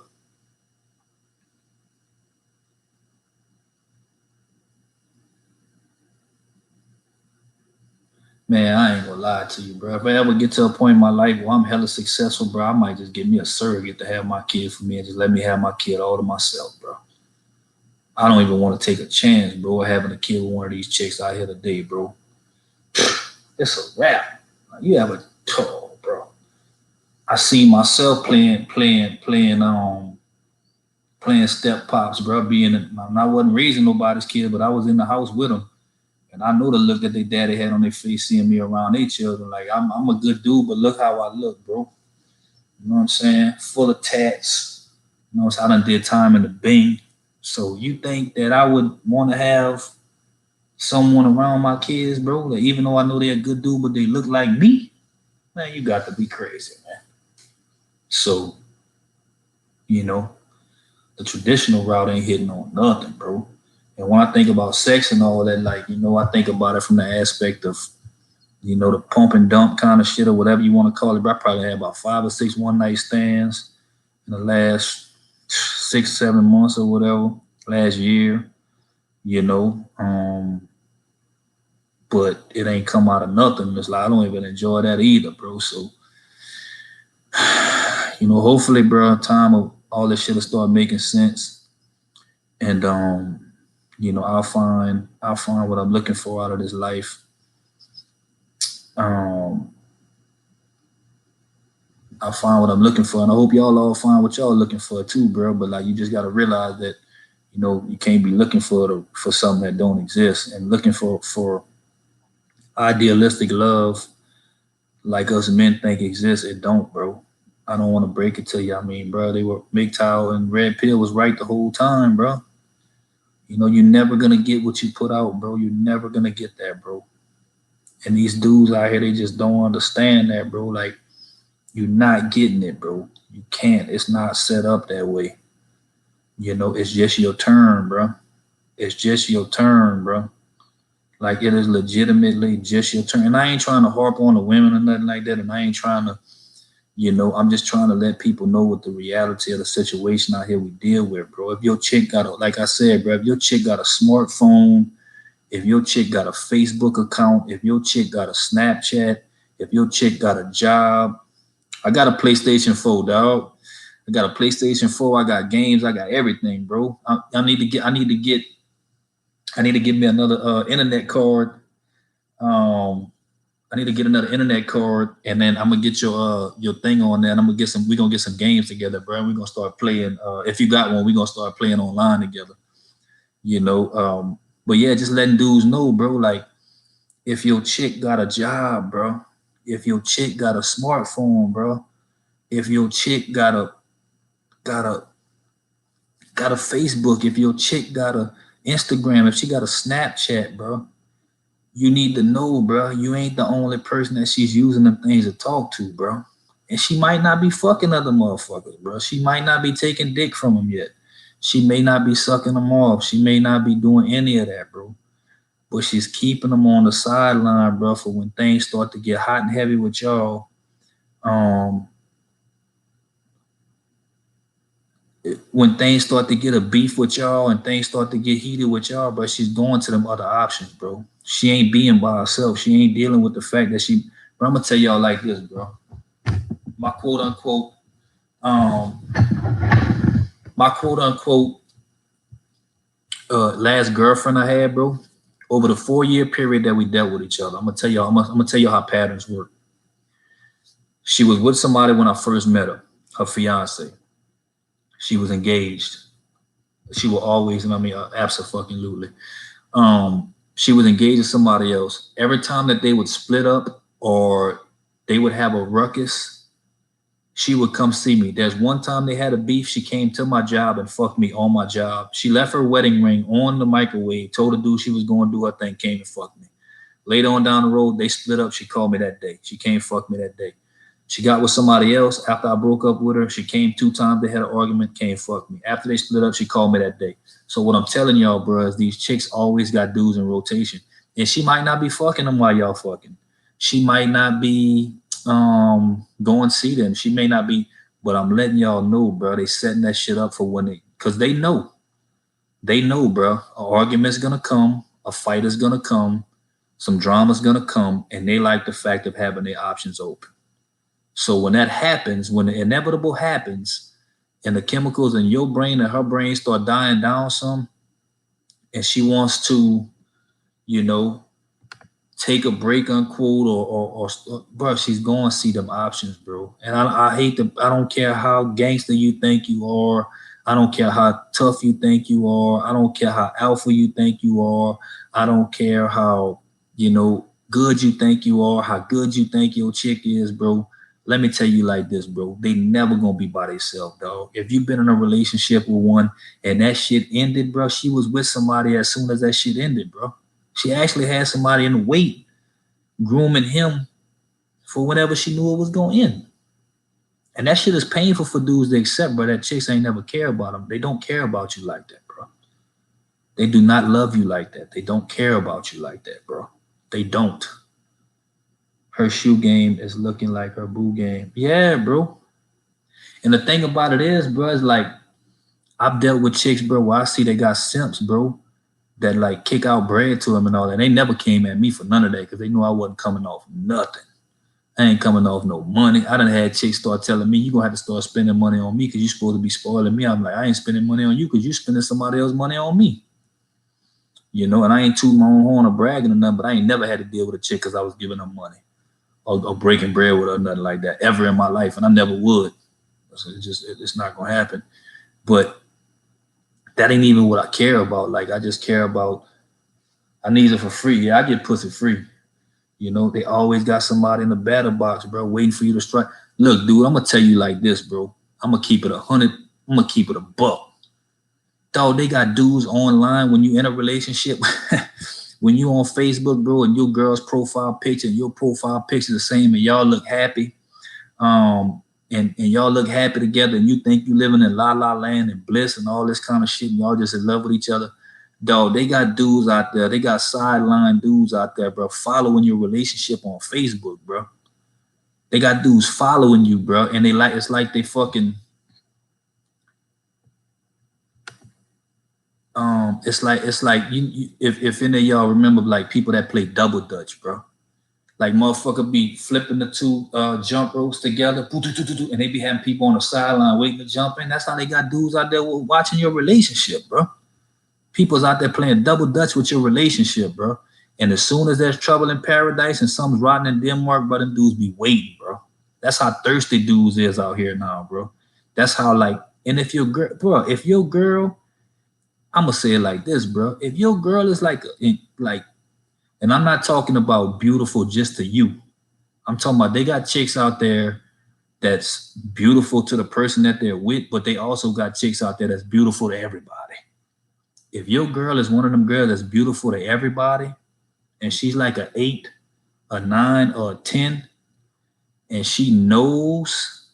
[SPEAKER 1] Man, I ain't gonna lie to you, bro. If I ever get to a point in my life where I'm hella successful, bro, I might just get me a surrogate to have my kid for me and just let me have my kid all to myself, bro. I don't even want to take a chance, bro, having a kid with one of these chicks out here today, bro. It's a wrap. You have a bro. I see myself playing step pops, bro. I wasn't raising nobody's kid, but I was in the house with them. And I know the look that their daddy had on their face seeing me around their children. Like, I'm a good dude, but look how I look, bro. You know what I'm saying? Full of tats. You know, so I done did time in the Bing. So you think that I would want to have someone around my kids, bro, that even though I know they're a good dude, but they look like me? Man, you got to be crazy, man. So, you know, the traditional route ain't hitting on nothing, bro. And when I think about sex and all that, like, you know, I think about it from the aspect of, you know, the pump and dump kind of shit or whatever you want to call it. But I probably had about 5 or 6 one-night stands in the last 6, 7 months or whatever, last year, you know. But it ain't come out of nothing. It's like I don't even enjoy that either, bro. So, you know, hopefully, bro, time of all this shit will start making sense. And you know, I'll find what I'm looking for out of this life. I'll find what I'm looking for, and I hope y'all all find what y'all looking for too, bro. But like, you just gotta realize that, you know, you can't be looking for something that don't exist, and looking for idealistic love like us men think exists. It don't, bro. I don't want to break it to you. I mean, bro, they were MGTOW and Redpill was right the whole time, bro. You know, you're never gonna get what you put out, bro. You're never gonna get that, bro. And these dudes out here, they just don't understand that, bro. Like, you're not getting it, bro. You can't. It's not set up that way. You know, it's just your turn, bro. It's just your turn, bro. Like, it is legitimately just your turn. And I ain't trying to harp on the women or nothing like that. And I ain't trying to, you know, I'm just trying to let people know what the reality of the situation out here we deal with, bro. If your chick got a, like I said, bro, if your chick got a smartphone, if your chick got a Facebook account, if your chick got a Snapchat, if your chick got a job, I got a PlayStation 4, dog. I got a PlayStation 4. I got games. I got everything, bro. I need to get me another internet card. I need to get another internet card, and then I'm gonna get your thing on there. And I'm gonna get some. We're gonna get some games together, bro. We're gonna start playing. If you got one, we're gonna start playing online together. You know. But yeah, just letting dudes know, bro. Like, if your chick got a job, bro. If your chick got a smartphone, bro. If your chick got a Facebook, if your chick got a Instagram, if she got a Snapchat, bro, you need to know, bro, you ain't the only person that she's using them things to talk to, bro. And she might not be fucking other motherfuckers, bro. She might not be taking dick from them yet. She may not be sucking them off. She may not be doing any of that, bro. But she's keeping them on the sideline, bro, for when things start to get hot and heavy with y'all. When things start to get a beef with y'all and things start to get heated with y'all, bro, she's going to them other options, bro. She ain't being by herself. She ain't dealing with the fact that bro, I'm gonna tell y'all like this, bro. My quote unquote last girlfriend I had, bro, over the 4-year period that we dealt with each other, I'm gonna tell y'all how patterns work. She was with somebody when I first met her fiance. She was engaged. She will always, absolutely. She was engaged to somebody else. Every time that they would split up or they would have a ruckus, She would come see me. There's one time they had a beef. She came to my job and fucked me on my job. She left her wedding ring on the microwave, told the dude she was going to do her thing, came and fucked me. Later on down the road, they split up. She called me that day. She came fuck me that day. She got with somebody else. After I broke up with her, she came 2 times. They had an argument, came fuck me. After they split up, she called me that day. So what I'm telling y'all, bro, is these chicks always got dudes in rotation. And she might not be fucking them while y'all fucking. She might not be going see them. She may not be, but I'm letting y'all know, bro, they setting that shit up for when they, because they know. They know, bro, an argument's going to come, a fight is going to come, some drama's going to come, and they like the fact of having their options open. So when that happens, when the inevitable happens, and the chemicals in your brain and her brain start dying down some, and she wants to, you know, take a break, unquote, or bro, she's going to see them options, bro. And I hate to, I don't care how gangster you think you are. I don't care how tough you think you are. I don't care how alpha you think you are. I don't care how, you know, good you think you are, how good you think your chick is, bro. Let me tell you like this, bro. They never gonna be by themselves, dog. If you've been in a relationship with one and that shit ended, bro, she was with somebody as soon as that shit ended, bro. She actually had somebody in the wait, grooming him for whenever she knew it was gonna end. And that shit is painful for dudes to accept, bro. That chicks ain't never care about them. They don't care about you like that, bro. They do not love you like that. They don't care about you like that, bro. They don't. Her shoe game is looking like her boo game. Yeah, bro. And the thing about it is, bro, is like, I've dealt with chicks, bro, where I see they got simps, bro, that like kick out bread to them and all that. They never came at me for none of that because they knew I wasn't coming off nothing. I ain't coming off no money. I done had chicks start telling me, you gonna have to start spending money on me because you supposed to be spoiling me. I'm like, I ain't spending money on you because you spending somebody else's money on me. You know, and I ain't tooting my own horn or bragging or nothing, but I ain't never had to deal with a chick because I was giving them money. Or breaking bread with her or nothing like that ever in my life, and I never would. So it's not gonna happen. But that ain't even what I care about. Like I just care about I need it for free. Yeah, I get pussy free. You know, they always got somebody in the battle box, bro, waiting for you to strike. Look, dude, I'm gonna tell you like this, bro. I'm gonna keep it 100. I'm gonna keep it a buck. Dog, they got dudes online when you in a relationship. When you on Facebook, bro, and your girl's profile picture and your profile picture the same, and y'all look happy, and y'all look happy together, and you think you living in la la land and bliss and all this kind of shit, and y'all just in love with each other, dog. They got dudes out there. They got sideline dudes out there, bro, following your relationship on Facebook, bro. They got dudes following you, bro, and they like it's like they fucking. It's like you if any of y'all remember like people that play double dutch, bro. Like motherfucker be flipping the two jump ropes together, and they be having people on the sideline waiting to jump in. That's how they got dudes out there watching your relationship, bro. People's out there playing double dutch with your relationship, bro. And as soon as there's trouble in paradise and something's rotten in Denmark, bro, them dudes be waiting, bro. That's how thirsty dudes is out here now, bro. That's how like, and if your girl, I'm gonna say it like this, bro. If your girl is like, and I'm not talking about beautiful just to you. I'm talking about they got chicks out there that's beautiful to the person that they're with, but they also got chicks out there that's beautiful to everybody. If your girl is one of them girls that's beautiful to everybody, and she's like an 8, a 9, or a 10, and she knows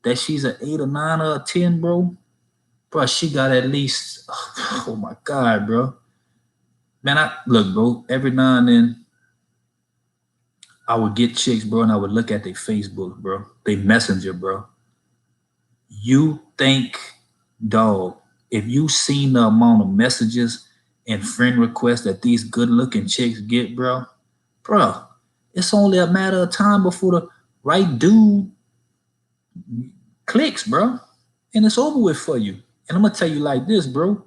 [SPEAKER 1] that she's an 8 or 9 or a 10, bro, she got at least, oh my God, bro. Man, look, bro, every now and then I would get chicks, bro, and I would look at their Facebook, bro, they messenger, bro. You think, dog, if you seen the amount of messages and friend requests that these good-looking chicks get, bro, it's only a matter of time before the right dude clicks, bro, and it's over with for you. And I'm gonna tell you like this, bro.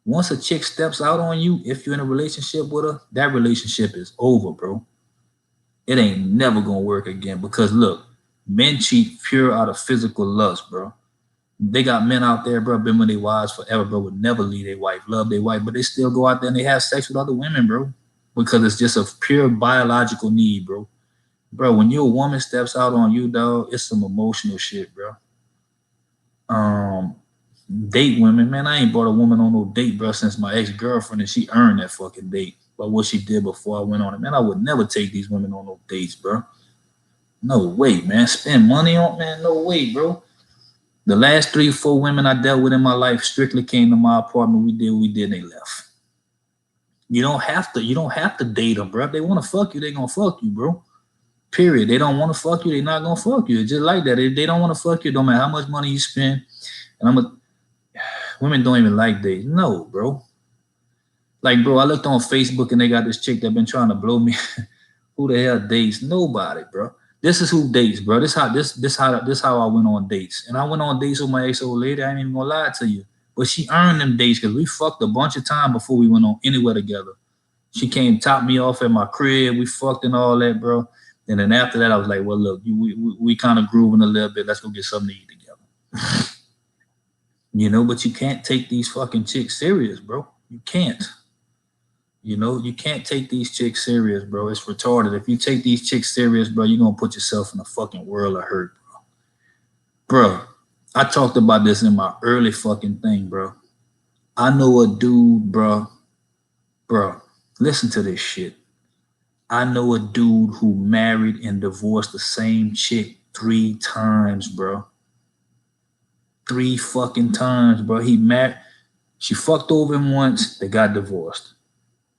[SPEAKER 1] Once a chick steps out on you, if you're in a relationship with her, that relationship is over, bro. It ain't never gonna work again because look, men cheat pure out of physical lust, bro. They got men out there, bro, been with their wives forever, bro, would never leave their wife, love their wife, but they still go out there and they have sex with other women, bro, because it's just a pure biological need, bro. Bro, when your woman steps out on you, dog, it's some emotional shit, bro. Um, Date women, man. I ain't brought a woman on no date, bro, since my ex-girlfriend, and she earned that fucking date by what she did before I went on it. Man, I would never take these women on no dates, bro. No way, man. Spend money on, man. No way, bro. The last 3, 4 women I dealt with in my life strictly came to my apartment. We did what we did, and they left. You don't have to. You don't have to date them, bro. If they want to fuck you, they gonna fuck you, bro. Period. They don't want to fuck you, they not gonna fuck you. It's just like that. If they don't want to fuck you, don't matter how much money you spend. And women don't even like dates. No, bro. Like, bro, I looked on Facebook and they got this chick that been trying to blow me. Who the hell dates? Nobody, bro. This is who dates, bro. This how I went on dates. And I went on dates with my ex old lady. I ain't even gonna lie to you. But she earned them dates because we fucked a bunch of time before we went on anywhere together. She came top me off at my crib. We fucked and all that, bro. And then after that, I was like, well, look, we kind of grooving a little bit. Let's go get something to eat together. But you can't take these fucking chicks serious, bro. You can't. You can't take these chicks serious, bro. It's retarded. If you take these chicks serious, bro, you're going to put yourself in a fucking world of hurt, bro. Bro, I talked about this in my early fucking thing, bro. I know a dude, bro. Bro, listen to this shit. I know a dude who married and divorced the same chick 3 times, bro. 3 fucking times, bro. She fucked over him once, they got divorced.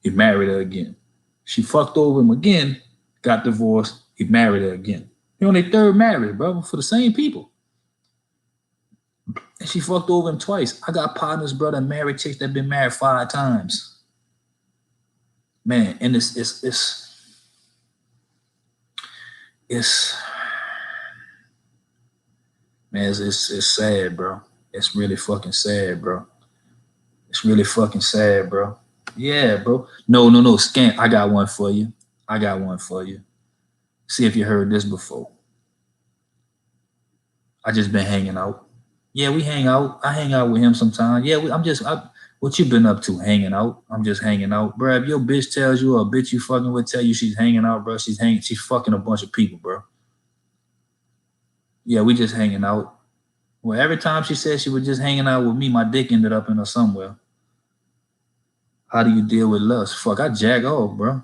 [SPEAKER 1] He married her again. She fucked over him again, got divorced, he married her again. He on their 3rd marriage, bro, for the same people. And she fucked over him twice. I got partners, bro, that married chicks that been married 5 times. Man, and it's man, it's sad, bro. It's really fucking sad, bro. It's really fucking sad, bro. Yeah, bro. No, Scant, I got one for you. See if you heard this before. I just been hanging out. Yeah, we hang out. I hang out with him sometimes. Yeah, what you been up to? Hanging out. I'm just hanging out, bro. If your bitch tells you or a bitch you fucking would tell you she's hanging out, bro, she's fucking a bunch of people, bro. Yeah, we just hanging out. Well, every time she said she was just hanging out with me, my dick ended up in her somewhere. How do you deal with lust? Fuck, I jag off, bro.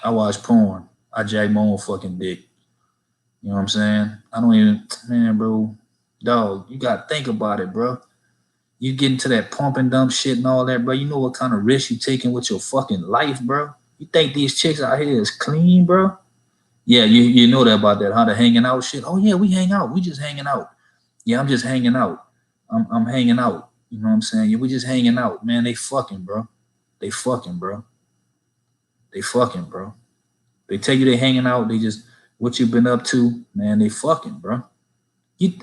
[SPEAKER 1] I watch porn. I jag my own fucking dick. You know what I'm saying? I don't even, man, bro. Dog, you gotta think about it, bro. You get into that pump and dump shit and all that, bro. You know what kind of risk you taking with your fucking life, bro? You think these chicks out here is clean, bro? Yeah, you know that about that, huh? The hanging out shit. Oh yeah, we hang out. We just hanging out. Yeah, I'm just hanging out. I'm hanging out. You know what I'm saying? Yeah, we just hanging out. Man, they fucking, bro. They fucking, bro. They fucking, bro. They tell you they hanging out. They just, what you been up to? Man, they fucking, bro.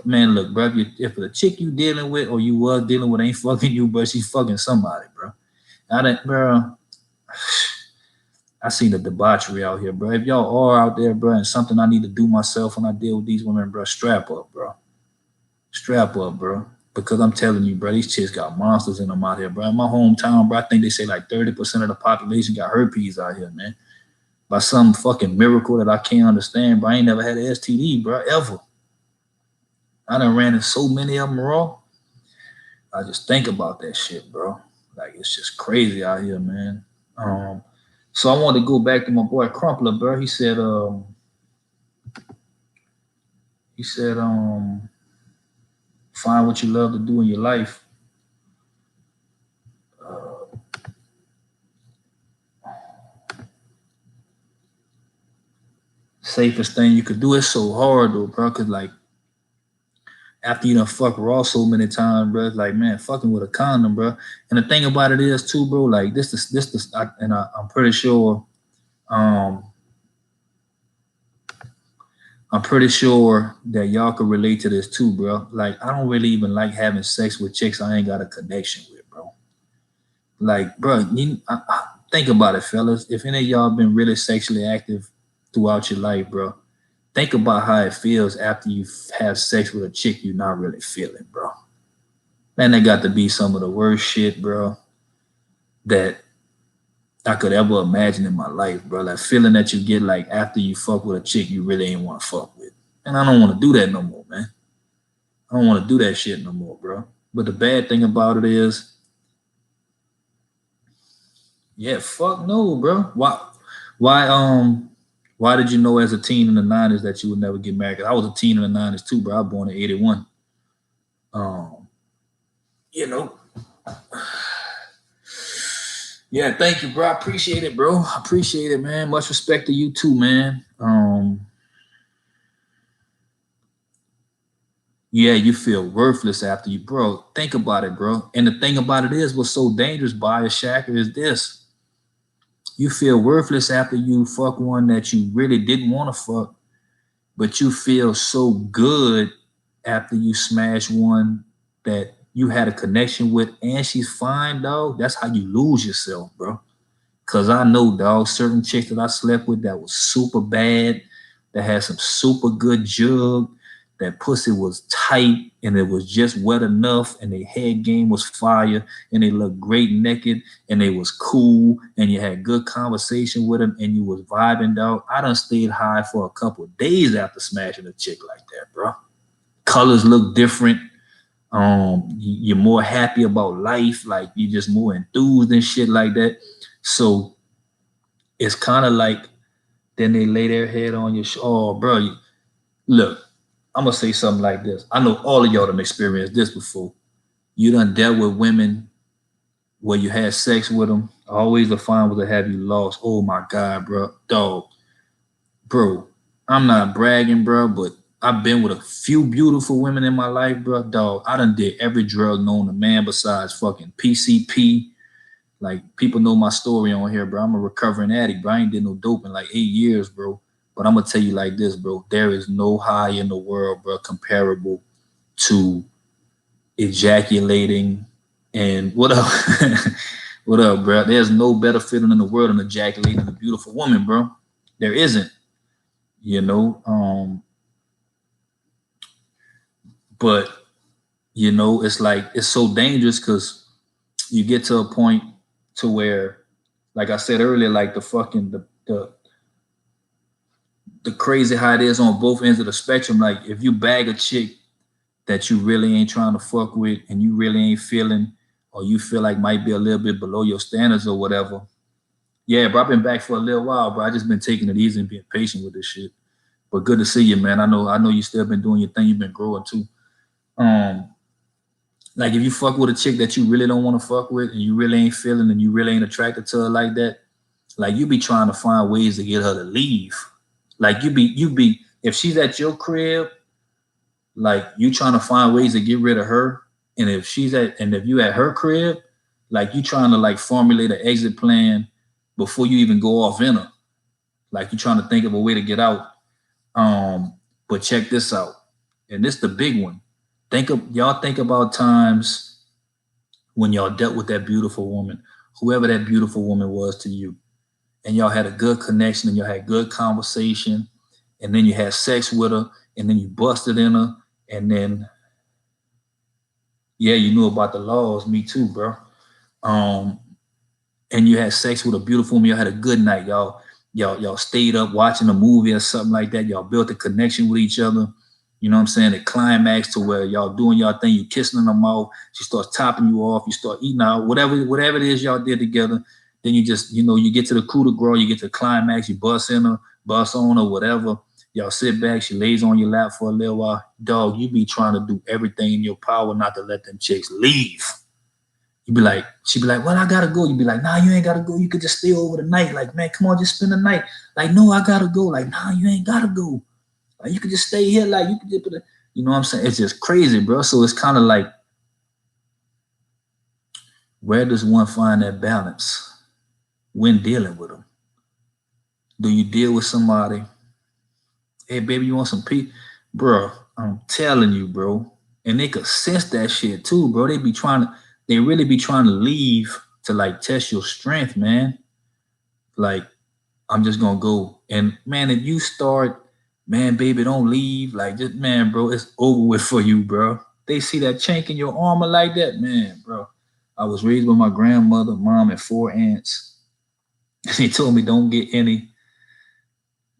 [SPEAKER 1] Man, look, bro, if the chick you dealing with or you was dealing with ain't fucking you, bro, she's fucking somebody, bro. I see the debauchery out here, bro. If y'all are out there, bro, and something I need to do myself when I deal with these women, bro, strap up, bro. Strap up, bro. Because I'm telling you, bro, these chicks got monsters in them out here, bro. In my hometown, bro, I think they say like 30% of the population got herpes out here, man. By some fucking miracle that I can't understand, bro. I ain't never had an STD, bro, ever. I done ran into so many of them raw. I just think about that shit, bro. Like, it's just crazy out here, man. So I wanted to go back to my boy Crumpler, bro. He said, find what you love to do in your life. Safest thing you could do. It's so hard though, bro, because like after you done fuck raw so many times, bro, it's like, man, fucking with a condom, bro. And the thing about it is too, bro, like I'm pretty sure, I'm pretty sure that y'all could relate to this too, bro. Like, I don't really even like having sex with chicks I ain't got a connection with, bro. Like, bro, think about it, fellas. If any of y'all been really sexually active throughout your life, bro, think about how it feels after you have sex with a chick you're not really feeling, bro. Man, that got to be some of the worst shit, bro, that I could ever imagine in my life, bro. Like feeling that you get like after you fuck with a chick you really ain't want to fuck with. And I don't want to do that no more, man. I don't want to do that shit no more, bro. But the bad thing about it is, yeah, fuck no, bro. Why, why did you know as a teen in the '90s that you would never get married? 'Cause I was a teen in the '90s too, bro. I was born in '81. Um, you know, yeah, thank you, bro. I appreciate it, bro. I appreciate it, man. Much respect to you too, man. Yeah, you feel worthless after you, bro. Think about it, bro. And the thing about it is, what's so dangerous, by a shacker, is this: you feel worthless after you fuck one that you really didn't want to fuck, but you feel so good after you smash one that you had a connection with, and she's fine, dog. That's how you lose yourself, bro. Cause I know, dog, certain chicks that I slept with that was super bad, that had some super good jug, that pussy was tight and it was just wet enough, and their head game was fire, and they looked great naked, and they was cool, and you had good conversation with them, and you was vibing, dog. I done stayed high for a couple of days after smashing a chick like that, bro. Colors look different. You're more happy about life, like you just more enthused and shit like that. So it's kind of like then they lay their head on your shoulder. Oh, bro, look, I'm gonna say something like this. I know all of y'all have experienced this before. You done dealt with women where you had sex with them. Always the fine was to have you lost. Oh my God, bro, dog, bro. I'm not bragging, bro, but I've been with a few beautiful women in my life, bro. Dog, I done did every drug known to man besides fucking PCP. Like people know my story on here, bro. I'm a recovering addict, bro. I ain't did no dope in like 8 years, bro. But I'm gonna tell you like this, bro. There is no high in the world, bro, comparable to ejaculating and what up? What up, bro? There's no better feeling in the world than ejaculating a beautiful woman, bro. There isn't, you know. But it's like it's so dangerous because you get to a point to where, like I said earlier, like the crazy how it is on both ends of the spectrum. Like if you bag a chick that you really ain't trying to fuck with and you really ain't feeling, or you feel like might be a little bit below your standards or whatever. Yeah, bro, I've been back for a little while, bro. I just been taking it easy and being patient with this shit. But good to see you, man. I know you still been doing your thing. You've been growing too. Like if you fuck with a chick that you really don't want to fuck with and you really ain't feeling and you really ain't attracted to her like that, like you be trying to find ways to get her to leave. Like you be if she's at your crib, like you trying to find ways to get rid of her. And if you at her crib, like you trying to like formulate an exit plan before you even go off in her. Like you trying to think of a way to get out. But check this out. And this the big one. Y'all think about times when y'all dealt with that beautiful woman, whoever that beautiful woman was to you, and y'all had a good connection and y'all had good conversation, and then you had sex with her, and then you busted in her, and then yeah, you knew about the laws. Me too, bro. Um, and you had sex with a beautiful woman. Y'all had a good night. Y'all stayed up watching a movie or something like that. Y'all built a connection with each other. You know what I'm saying? The climax to where y'all doing y'all thing, you kissing in the mouth, she starts topping you off, you start eating out, whatever it is y'all did together. Then you just, you get to the coup de grace, you get to the climax, you bust in her, bust on her, whatever. Y'all sit back, she lays on your lap for a little while. Dog, you be trying to do everything in your power not to let them chicks leave. She'd be like, well, I gotta go. You'd be like, nah, you ain't gotta go. You could just stay over the night. Like, man, come on, just spend the night. Like, no, I gotta go. Like, nah, you ain't gotta go. Like, you could just stay here. Like, you could just put you know what I'm saying? It's just crazy, bro. So it's kind of like, where does one find that balance when dealing with them? Do you deal with somebody? Hey, baby, you want some pee? Bro, I'm telling you, bro. And they could sense that shit too, bro. They really be trying to leave to like test your strength, man. Like, I'm just gonna go. And man, if you start, man, baby, don't leave. Like, just man, bro, it's over with for you, bro. They see that chink in your armor like that, man, bro. I was raised with my grandmother, mom, and 4 aunts. He told me don't get any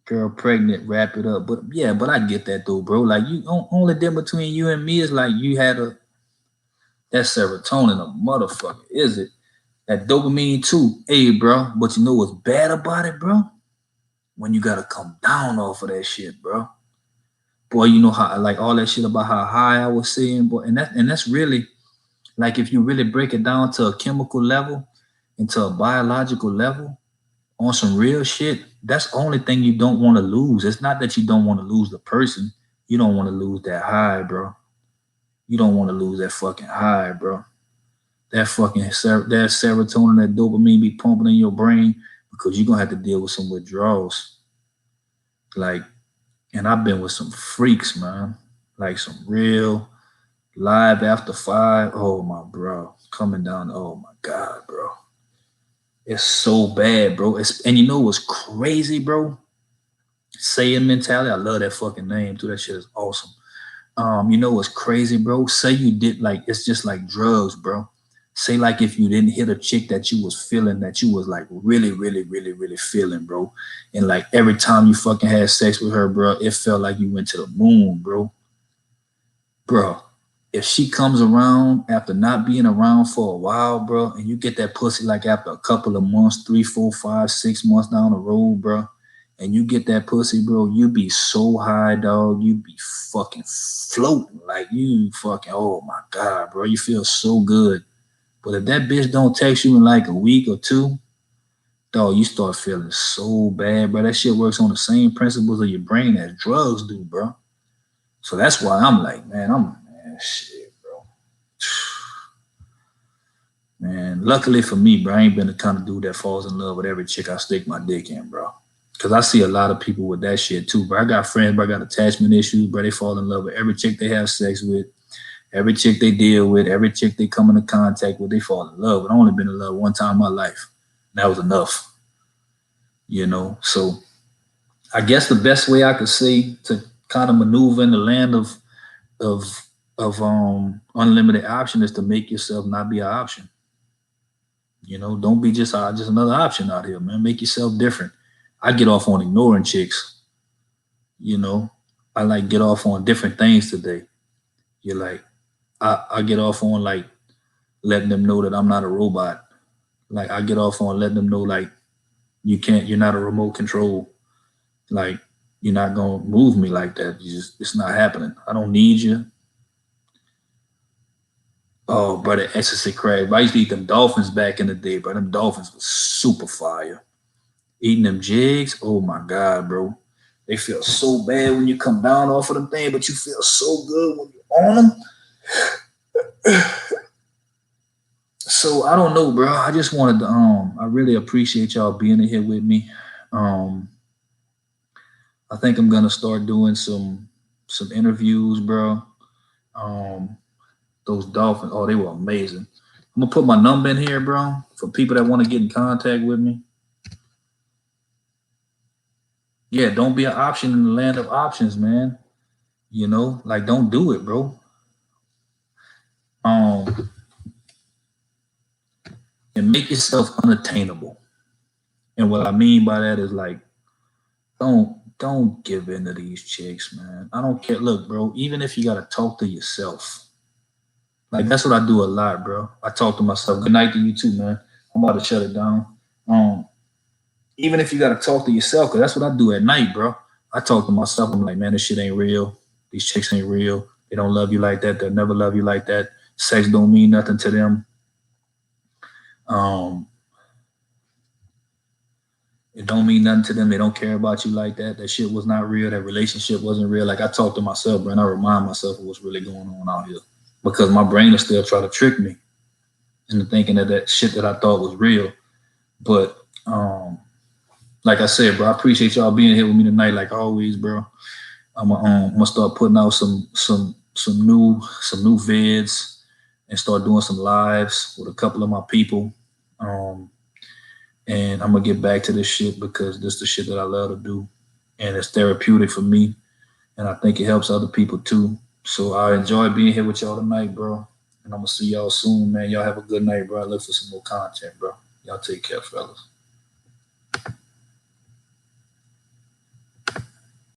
[SPEAKER 1] girl pregnant, wrap it up. But yeah, but I get that though, bro. Like you, only difference between you and me is like you had that serotonin, a motherfucker, is it? That dopamine too. Hey, bro. But you know what's bad about it, bro? When you gotta come down off of that shit, bro. Boy, you know how like all that shit about how high I was saying, boy, and that's really like if you really break it down to a chemical level, into a biological level, on some real shit, that's the only thing you don't want to lose. It's not that you don't want to lose the person. You don't want to lose that high, bro. You don't want to lose that fucking high, bro. That fucking that serotonin, that dopamine be pumping in your brain because you're gonna have to deal with some withdrawals. Like, and I've been with some freaks, man. Like some real live after five. Oh my bro. Coming down. Oh my God, bro. It's so bad, bro. And you know what's crazy, bro? Saying mentality. I love that fucking name too. That shit is awesome. You know what's crazy, bro? Say you did like it's just like drugs, bro. Say like if you didn't hit a chick that you was feeling, that you was like really, really, really, really feeling, bro. And like every time you fucking had sex with her, bro, it felt like you went to the moon, bro. Bro, if she comes around after not being around for a while, bro, and you get that pussy like after a couple of months, 3, 4, 5, 6 months down the road, bro, and you get that pussy, bro, you be so high, dog. You be fucking floating. Like you fucking, oh my God, bro. You feel so good. But if that bitch don't text you in like a week or two, dog, you start feeling so bad, bro. That shit works on the same principles of your brain as drugs do, bro. So that's why I'm like, man, shit, bro. Man, luckily for me, bro, I ain't been the kind of dude that falls in love with every chick I stick my dick in, bro. Cause I see a lot of people with that shit too, bro. I got friends, bro, I got attachment issues, bro. They fall in love with every chick they have sex with, every chick they deal with, every chick they come into contact with, they fall in love. But I only been in love one time in my life. And that was enough, you know. So I guess the best way I could say to kind of maneuver in the land of unlimited option is to make yourself not be an option. You know, don't be just another option out here, man. Make yourself different. I get off on ignoring chicks. You know, I like get off on different things today. You're like, I get off on like letting them know that I'm not a robot. Like I get off on letting them know like you're not a remote control. Like you're not gonna move me like that. It's not happening. I don't need you. Oh, brother, ecstasy crack. I used to eat them dolphins back in the day, bro. Them dolphins was super fire. Eating them jigs, oh my God, bro. They feel so bad when you come down off of them things, but you feel so good when you're on them. So I don't know, bro. I just wanted to I really appreciate y'all being in here with me. I think I'm gonna start doing some interviews, bro. Um those dolphins, oh, they were amazing. I'm gonna put my number in here, bro, for people that want to get in contact with me. Yeah, don't be an option in the land of options, man. You know, like don't do it, bro. Um, and make yourself unattainable. And what I mean by that is like, don't give in to these chicks, man. I don't care. Look, bro, even if you gotta talk to yourself, like that's what I do a lot, bro. I talk to myself. Good night to you too, man. I'm about to shut it down. Um, Even if you gotta talk to yourself, cause that's what I do at night, bro. I talk to myself. I'm like, man, this shit ain't real. These chicks ain't real. They don't love you like that. They'll never love you like that. Sex don't mean nothing to them. Um, it don't mean nothing to them. They don't care about you like that. That shit was not real. That relationship wasn't real. Like I talk to myself, bro, and I remind myself of what's really going on out here. Because my brain will still try to trick me into thinking that shit that I thought was real. But like I said, bro, I appreciate y'all being here with me tonight, like always, bro. I'm gonna start putting out some new vids and start doing some lives with a couple of my people. And I'm gonna get back to this shit because this is the shit that I love to do, and it's therapeutic for me, and I think it helps other people too. So I enjoy being here with y'all tonight, bro. And I'm gonna see y'all soon, man. Y'all have a good night, bro. I look for some more content, bro. Y'all take care, fellas.